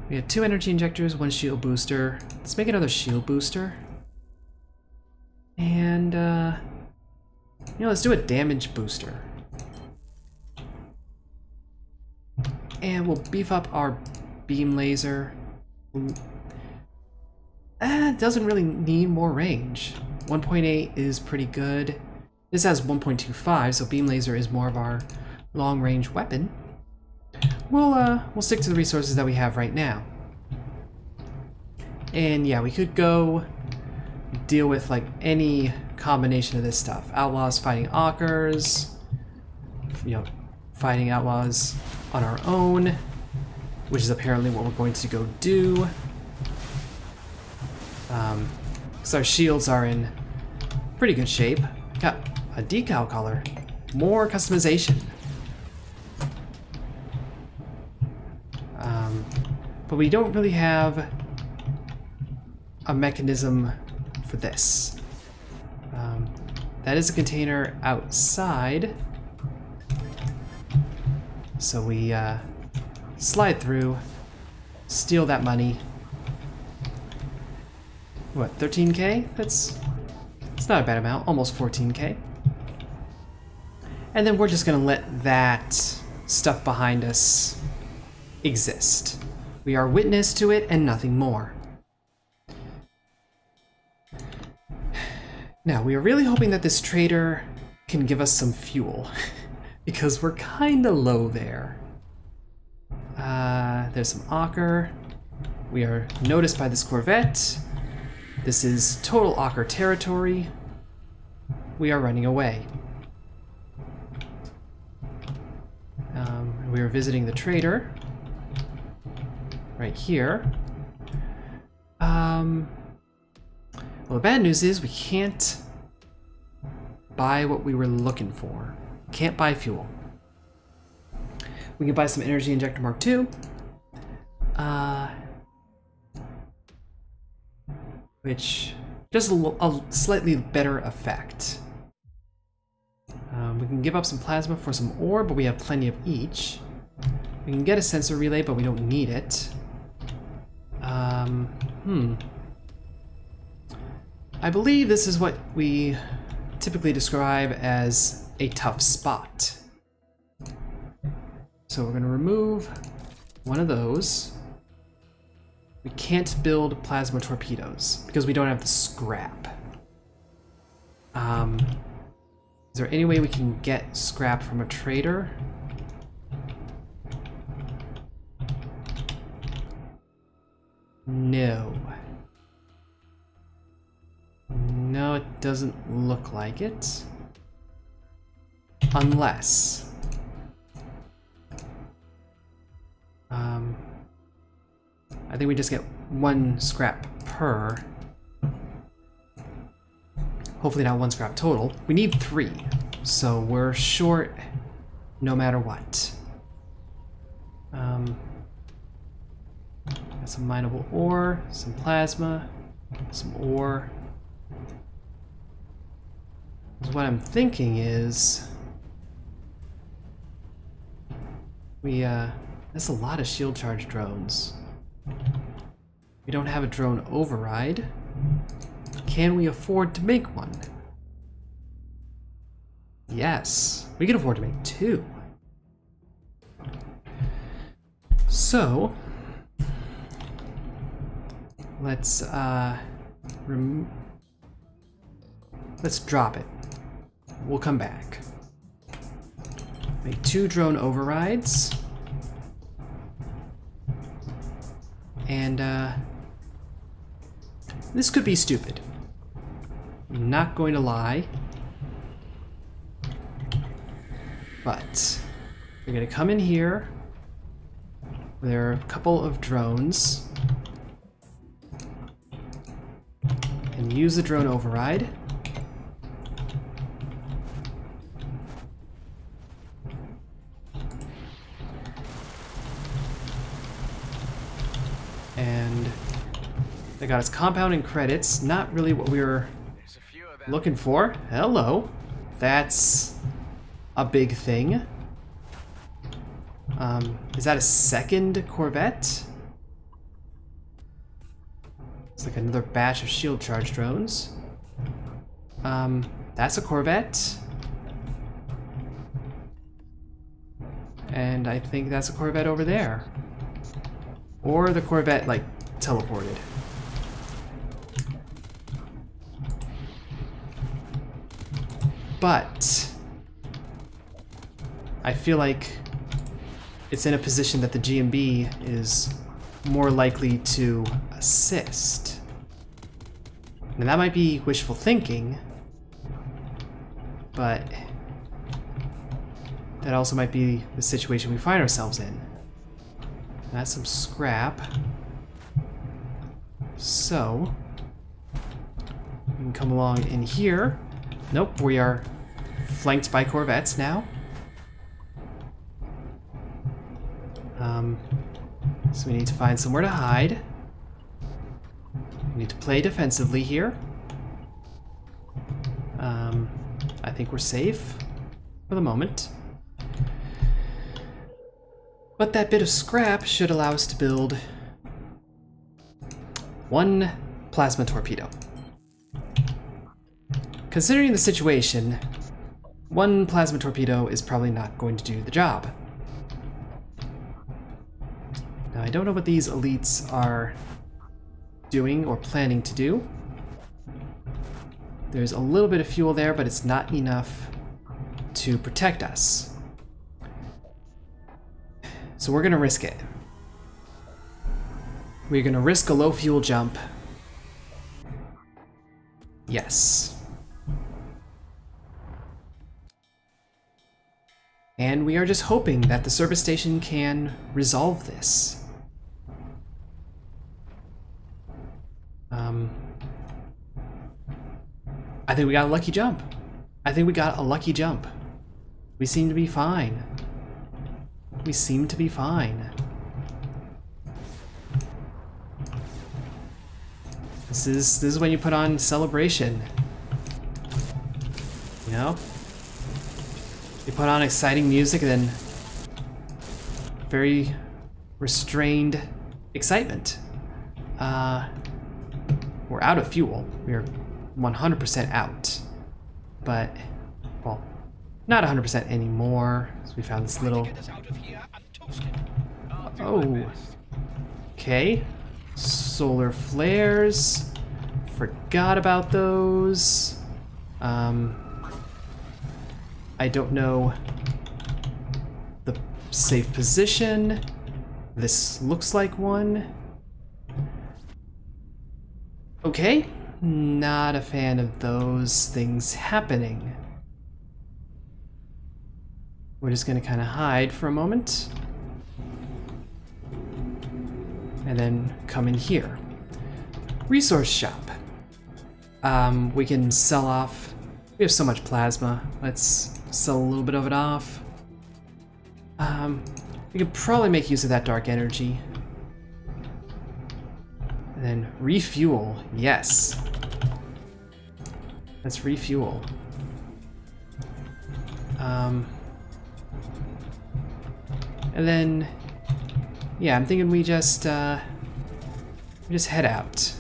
We have 2 energy injectors, 1 shield booster. Let's make another shield booster. And, you know, let's do a damage booster. And we'll beef up our beam laser. It doesn't really need more range. 1.8 is pretty good. This has 1.25, so beam laser is more of our long-range weapon. We'll stick to the resources that we have right now. And yeah, we could go deal with like any combination of this stuff. Outlaws fighting Ockers, you know, fighting outlaws on our own, which is apparently what we're going to go do. Because our shields are in pretty good shape. Got a decal color, more customization. But we don't really have a mechanism for this. That is a container outside. So we slide through, steal that money. What, 13K? It's not a bad amount, almost 14K. And then we're just gonna let that stuff behind us exist. We are witness to it and nothing more. Now, we are really hoping that this trader can give us some fuel, because we're kinda low there. There's some ochre. We are noticed by this Corvette. This is total ochre territory. We are running away. We are visiting the trader. Right here. Well, the bad news is we can't buy what we were looking for. Can't buy fuel. We can buy some energy injector Mark II. Which does a slightly better effect. We can give up some plasma for some ore, but we have plenty of each. We can get a sensor relay, but we don't need it. I believe this is what we typically describe as a tough spot. So we're going to remove one of those. We can't build plasma torpedoes because we don't have the scrap. Is there any way we can get scrap from a trader? No. No, it doesn't look like it. Unless... I think we just get one scrap per. Hopefully not one scrap total. We need 3, so we're short no matter what. Got some mineable ore, some plasma, some ore. So what I'm thinking is that's a lot of shield charge drones. We don't have a drone override. Can we afford to make one? Yes, we can afford to make 2. So let's drop it. We'll come back. Make 2 drone overrides. And this could be stupid. I'm not going to lie. But we're going to come in here. There are a couple of drones. And use the drone override. And they got us compounding credits. Not really what we were looking for. Hello. That's a big thing. Is that a second Corvette? It's like another batch of shield charge drones. That's a Corvette. And I think that's a Corvette over there. Or the Corvette, like, teleported. But I feel like it's in a position that the GMB is more likely to assist. Now that might be wishful thinking, but that also might be the situation we find ourselves in. That's some scrap. So we can come along in here. Nope, we are flanked by Corvettes now. So we need to find somewhere to hide. We need to play defensively here. I think we're safe for the moment. But that bit of scrap should allow us to build 1 plasma torpedo. Considering the situation, 1 plasma torpedo is probably not going to do the job. Now, I don't know what these elites are doing or planning to do. There's a little bit of fuel there, but it's not enough to protect us. So we're gonna risk it. We're gonna risk a low fuel jump. Yes. And we are just hoping that the service station can resolve this. I think we got a lucky jump. I think we got a lucky jump. We seem to be fine. We seem to be fine. This is when you put on celebration. You know? You put on exciting music and then very restrained excitement. We're out of fuel. We're 100% out. But, well, not 100% anymore. So we found this little... Oh. Okay. Solar flares. Forgot about those. I don't know the safe position. This looks like one. Okay. Not a fan of those things happening. We're just gonna kind of hide for a moment. And then come in here. Resource shop. We can sell off. We have so much plasma. Let's sell a little bit of it off. We could probably make use of that dark energy. And then refuel. Yes. Let's refuel. And then, yeah, I'm thinking we just head out.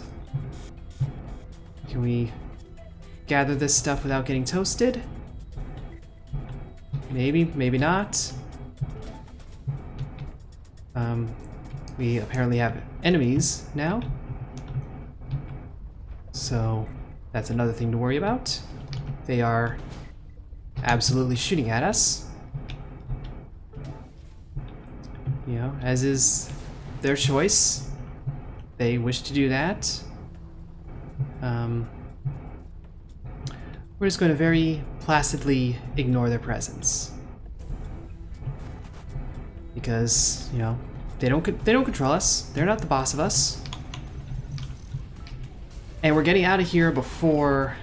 Can we gather this stuff without getting toasted? Maybe, maybe not. We apparently have enemies now. So that's another thing to worry about. They are absolutely shooting at us. You know, as is their choice. They wish to do that. We're just going to very placidly ignore their presence. Because, you know, they don't control us. They're not the boss of us. And we're getting out of here before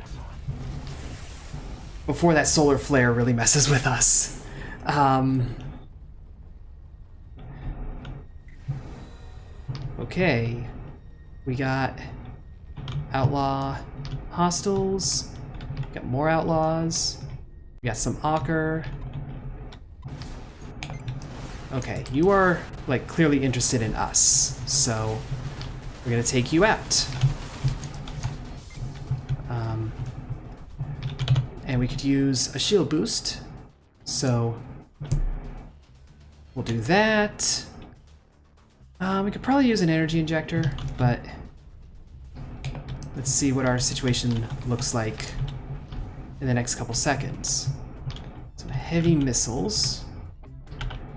that solar flare really messes with us. Okay. We got outlaw hostiles. We got more outlaws. We got some ochre. Okay, you are like clearly interested in us, so we're gonna take you out. And we could use a shield boost, so we'll do that. We could probably use an energy injector, but let's see what our situation looks like in the next couple seconds. Some heavy missiles.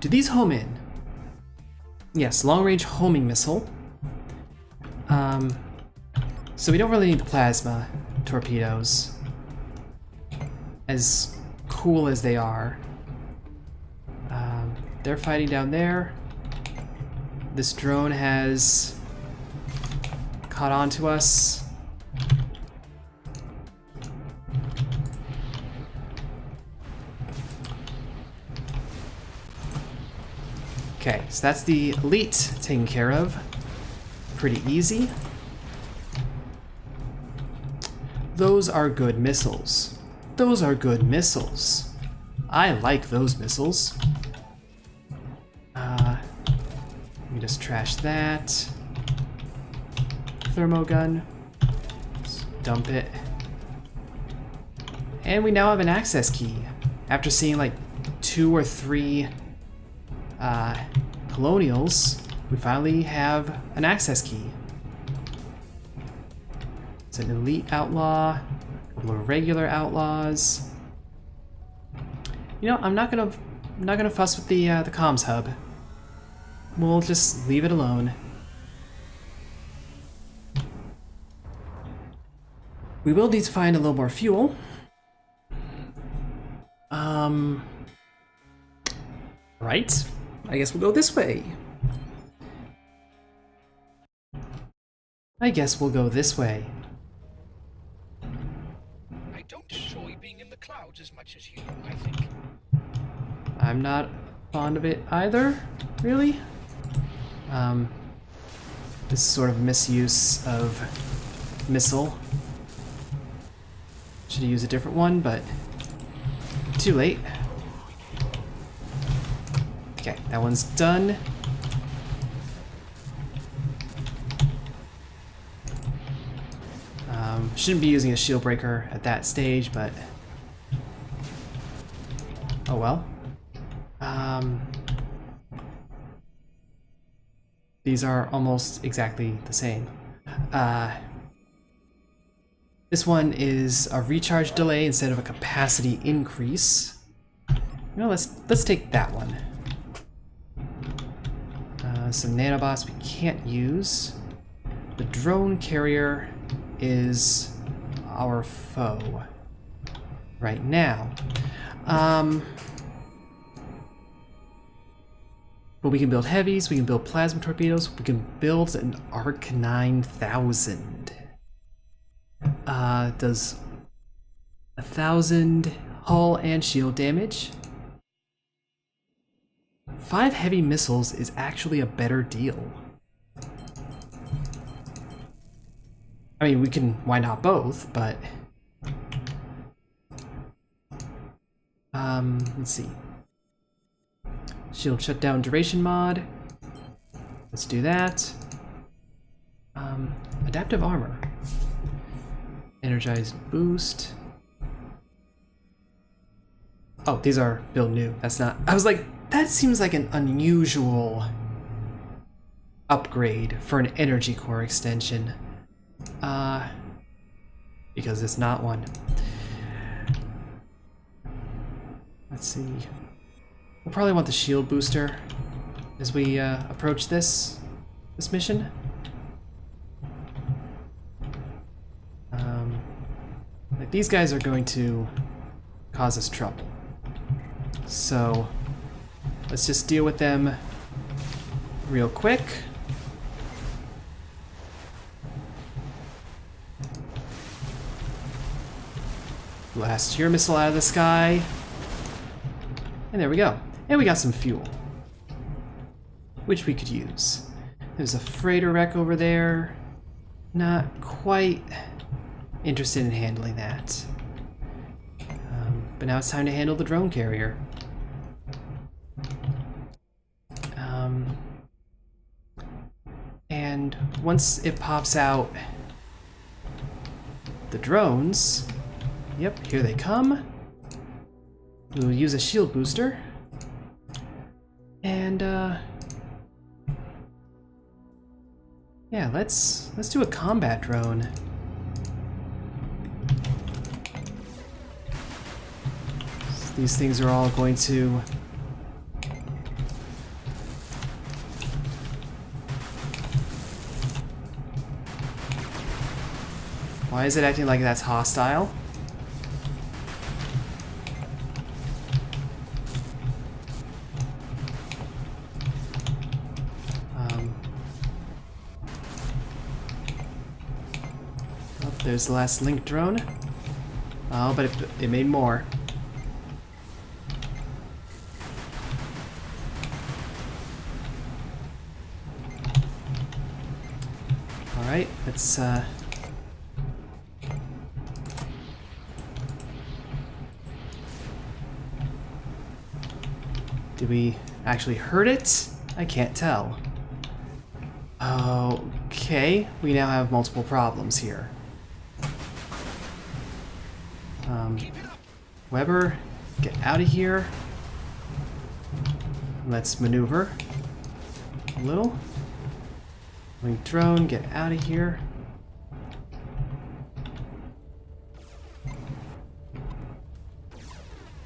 Do these home in? Yes, long-range homing missile. So we don't really need the plasma torpedoes. As cool as they are. They're fighting down there. This drone has caught on to us. Okay, so that's the elite taken care of. Pretty easy. Those are good missiles. Those are good missiles. I like those missiles. Let me just trash that. Thermogun. Just dump it. And we now have an access key. After seeing like 2 or 3 colonials, we finally have an access key. It's an elite outlaw, a couple of regular outlaws. You know, I'm not gonna fuss with the comms hub. we'll just leave it alone. We will need to find a little more fuel. Right? I guess we'll go this way. I guess we'll go this way. I don't enjoy being in the clouds as much as you, I think. I'm not fond of it either, really. This is sort of misuse of missile. Should have used a different one, but too late. Okay, that one's done. Shouldn't be using a shield breaker at that stage, but oh well. These are almost exactly the same. This one is a recharge delay instead of a capacity increase. No, let's take that one. Some nanobots we can't use. The drone carrier is our foe right now. But we can build heavies, we can build plasma torpedoes, we can build an Arc 9000. Does 1,000 hull and shield damage. 5 heavy missiles is actually a better deal. I mean, we can, why not both, but... let's see. Shield shutdown duration mod. Let's do that. Adaptive armor. Energized boost. Oh, these are build new. That's not... I was like, that seems like an unusual upgrade for an energy core extension. Because it's not one. Let's see. We'll probably want the shield booster as we approach this mission. Like these guys are going to cause us trouble. So let's just deal with them real quick. Blast your missile out of the sky. And there we go. And we got some fuel, which we could use. There's a freighter wreck over there. Not quite interested in handling that. But now it's time to handle the drone carrier. And once it pops out the drones, yep, here they come. We'll use a shield booster. And yeah, let's do a combat drone. These things are all going to Why is it acting like that's hostile? Oh, there's the last link drone. Oh, but it made more. Alright, let's did we actually hurt it? I can't tell. Okay, we now have multiple problems here. Weber, get out of here. Let's maneuver a little. Link drone, get out of here.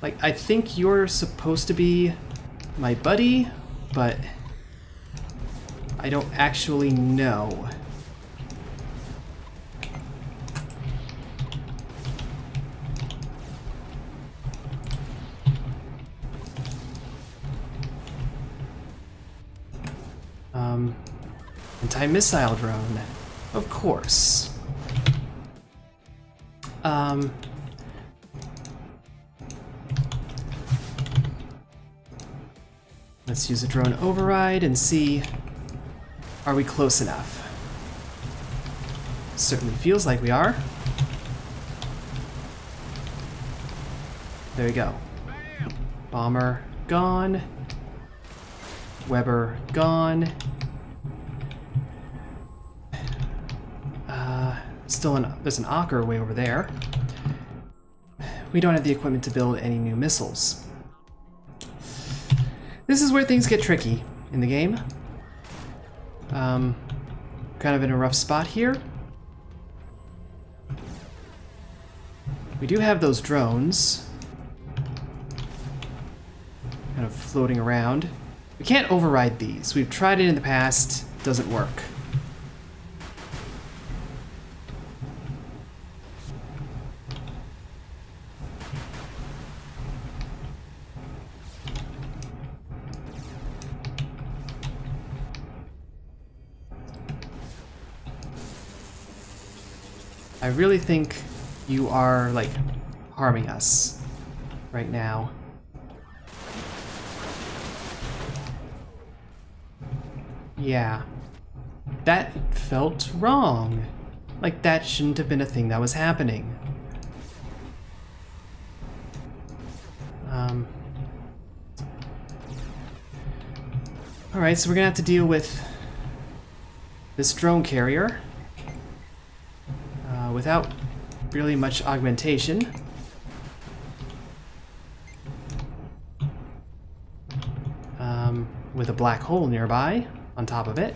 Like, I think you're supposed to be my buddy, but I don't actually know. Anti-missile drone, of course. Let's use a drone override and see, are we close enough? Certainly feels like we are. There we go. Bomber gone. Weber gone. There's an Ocker way over there. We don't have the equipment to build any new missiles. This is where things get tricky in the game. Kind of in a rough spot here. We do have those drones kind of floating around. We can't override these. We've tried it in the past, doesn't work. I really think you are, like, harming us right now. Yeah. That felt wrong. Like, that shouldn't have been a thing that was happening. Alright, so we're gonna have to deal with this drone carrier. Without really much augmentation. With a black hole nearby on top of it.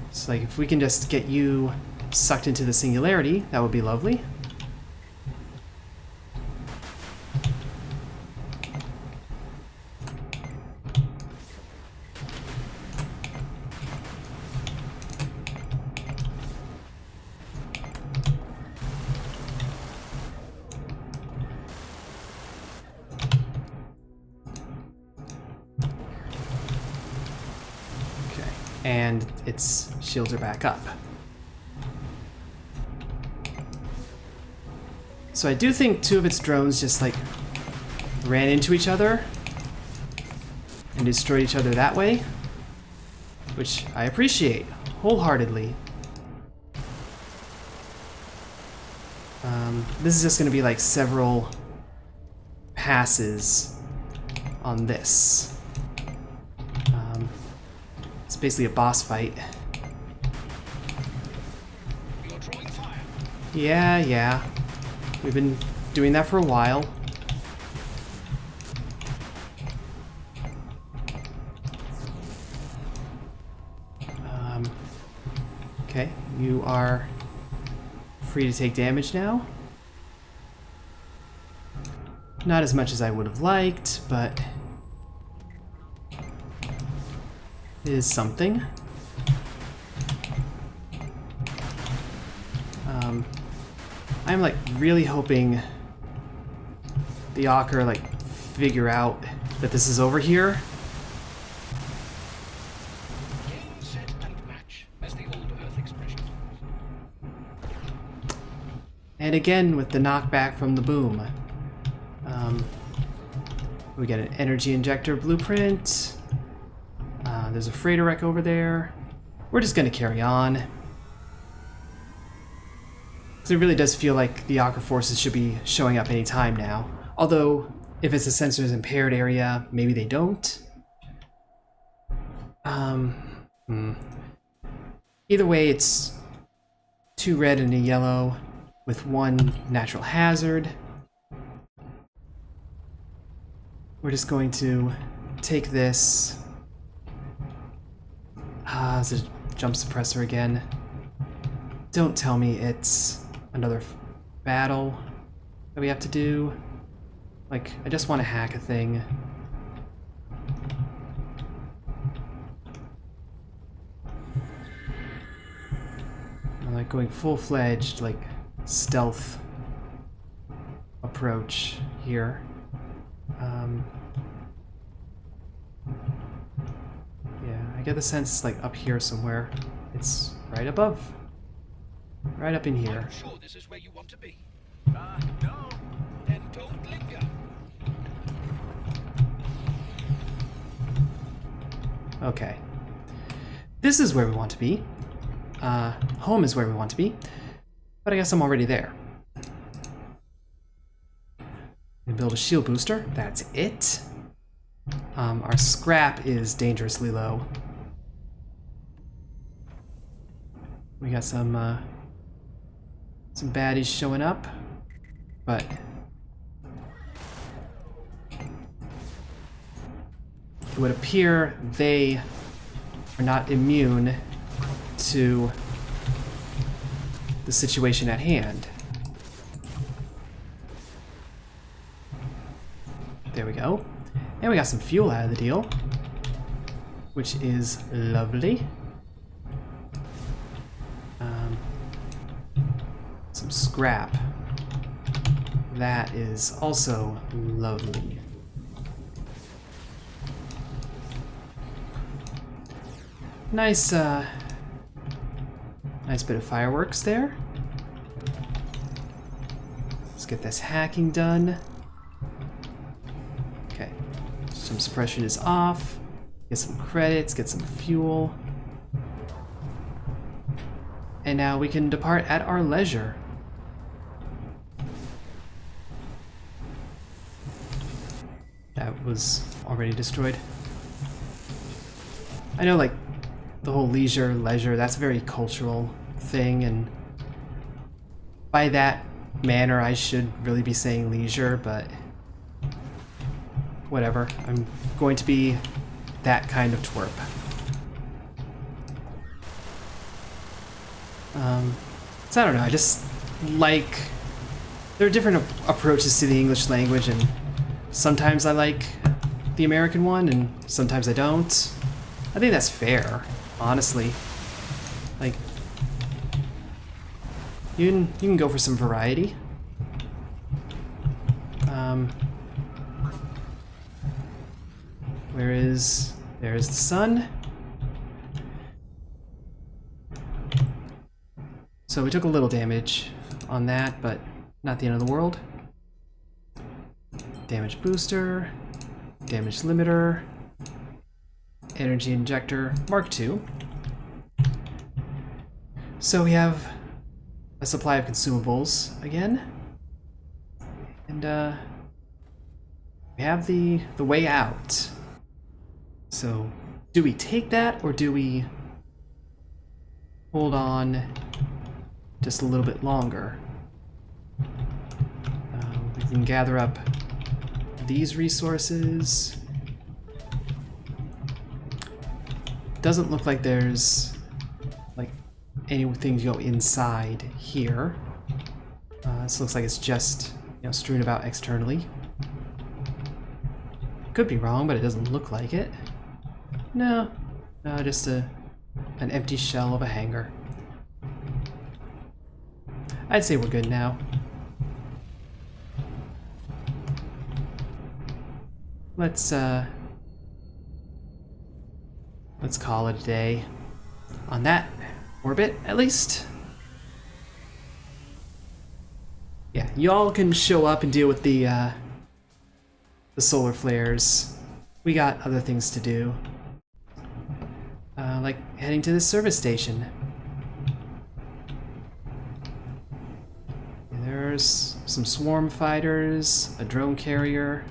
It's like if we can just get you sucked into the singularity, that would be lovely. And its shields are back up. So I do think two of its drones just like ran into each other and destroyed each other that way, which I appreciate wholeheartedly. This is just going to be like several passes on this. It's basically a boss fight. You're drawing fire. Yeah. We've been doing that for a while. Okay, you are free to take damage now. Not as much as I would have liked, but it is something. I'm like really hoping the Ocker like figure out that this is over here. Game, set, and match, as the old Earth expression was. And again with the knockback from the boom. We get an energy injector blueprint. There's a freighter wreck over there. We're just gonna carry on. So it really does feel like the Ocker forces should be showing up any time now. Although, if it's a sensors impaired area, maybe they don't. Either way, it's 2 red and a yellow with 1 natural hazard. We're just going to take this. It's a jump suppressor again. Don't tell me it's another battle that we have to do. Like, I just want to hack a thing. going full-fledged, like, stealth approach here. Yeah, I get the sense it's like up here somewhere. It's right above. Right up in here. I'm sure this is where you want to be. No. Then don't linger. Okay. This is where we want to be. Home is where we want to be. But I guess I'm already there. We build a shield booster. That's it. Our scrap is dangerously low. We got some baddies showing up, but it would appear they are not immune to the situation at hand. There we go. And we got some fuel out of the deal, which is lovely. Some scrap. That is also lovely. Nice, nice bit of fireworks there. Let's get this hacking done. Okay, some suppression is off. Get some credits, get some fuel. And now we can depart at our leisure. That was already destroyed. I know, like, the whole leisure, that's a very cultural thing, and by that manner I should really be saying leisure, but whatever. I'm going to be that kind of twerp. So I don't know, I just like... There are different approaches to the English language, and sometimes I like the American one, and sometimes I don't. I think that's fair, honestly. Like, you can go for some variety. There's the sun. So we took a little damage on that, but not the end of the world. Damage booster, damage limiter, energy injector Mark II. So we have a supply of consumables again, and we have the way out. So do we take that, or do we hold on just a little bit longer? We can gather up these resources. Doesn't look like there's like anything to go inside here. This looks like it's just, you know, strewn about externally. Could be wrong, but it doesn't look like it. No, just an empty shell of a hangar. I'd say we're good now. Let's call it a day on that orbit, at least. Yeah, y'all can show up and deal with the solar flares. We got other things to do. Like heading to the service station. There's some swarm fighters, a drone carrier.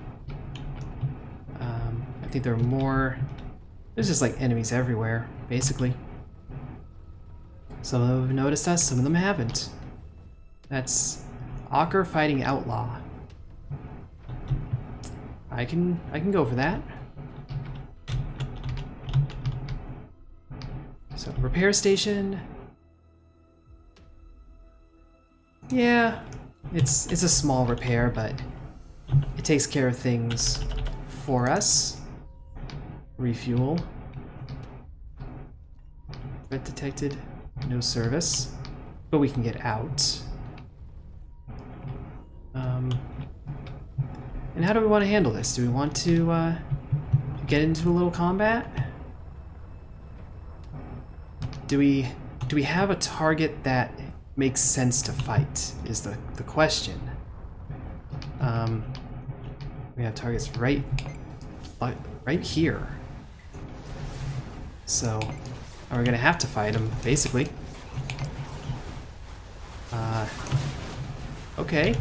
I think there are more. There's just like enemies everywhere, basically. Some of them have noticed us, some of them haven't. That's Ocker fighting Outlaw. I can go for that. So repair station. Yeah, it's a small repair, but it takes care of things for us. Refuel. Threat detected. No service. but we can get out. And how do we want to handle this? Do we want to get into a little combat? Do we have a target that makes sense to fight? Is the question. We have targets right here. So we're gonna have to fight them, basically. Okay.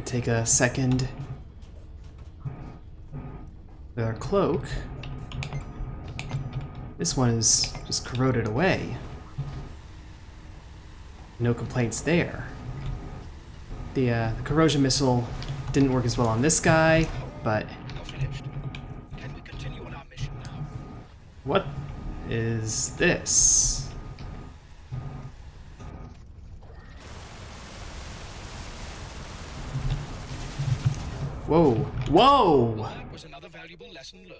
Take a second with our cloak. This one is just corroded away. No complaints there. The corrosion missile didn't work as well on this guy, but You're finished. Can we continue on our mission now? what is this? Whoa! Whoa! That was another valuable lesson learned.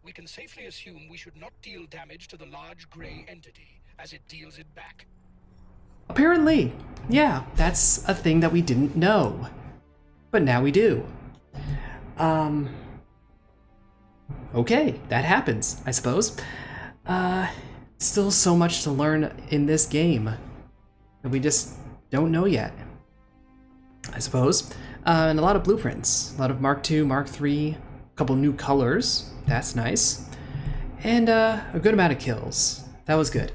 We can safely assume we should not deal damage to the large gray entity as it deals it back. Apparently, yeah, that's a thing that we didn't know. But now we do. Okay, that happens, I suppose. Still so much to learn in this game that we just don't know yet, I suppose. And a lot of blueprints, a lot of Mark II, Mark III, a couple new colors, that's nice. And a good amount of kills, that was good.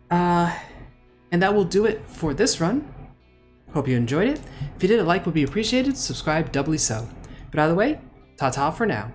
And that will do it for this run. Hope you enjoyed it. If you did, a like would be appreciated, subscribe doubly so. But either way, ta-ta for now.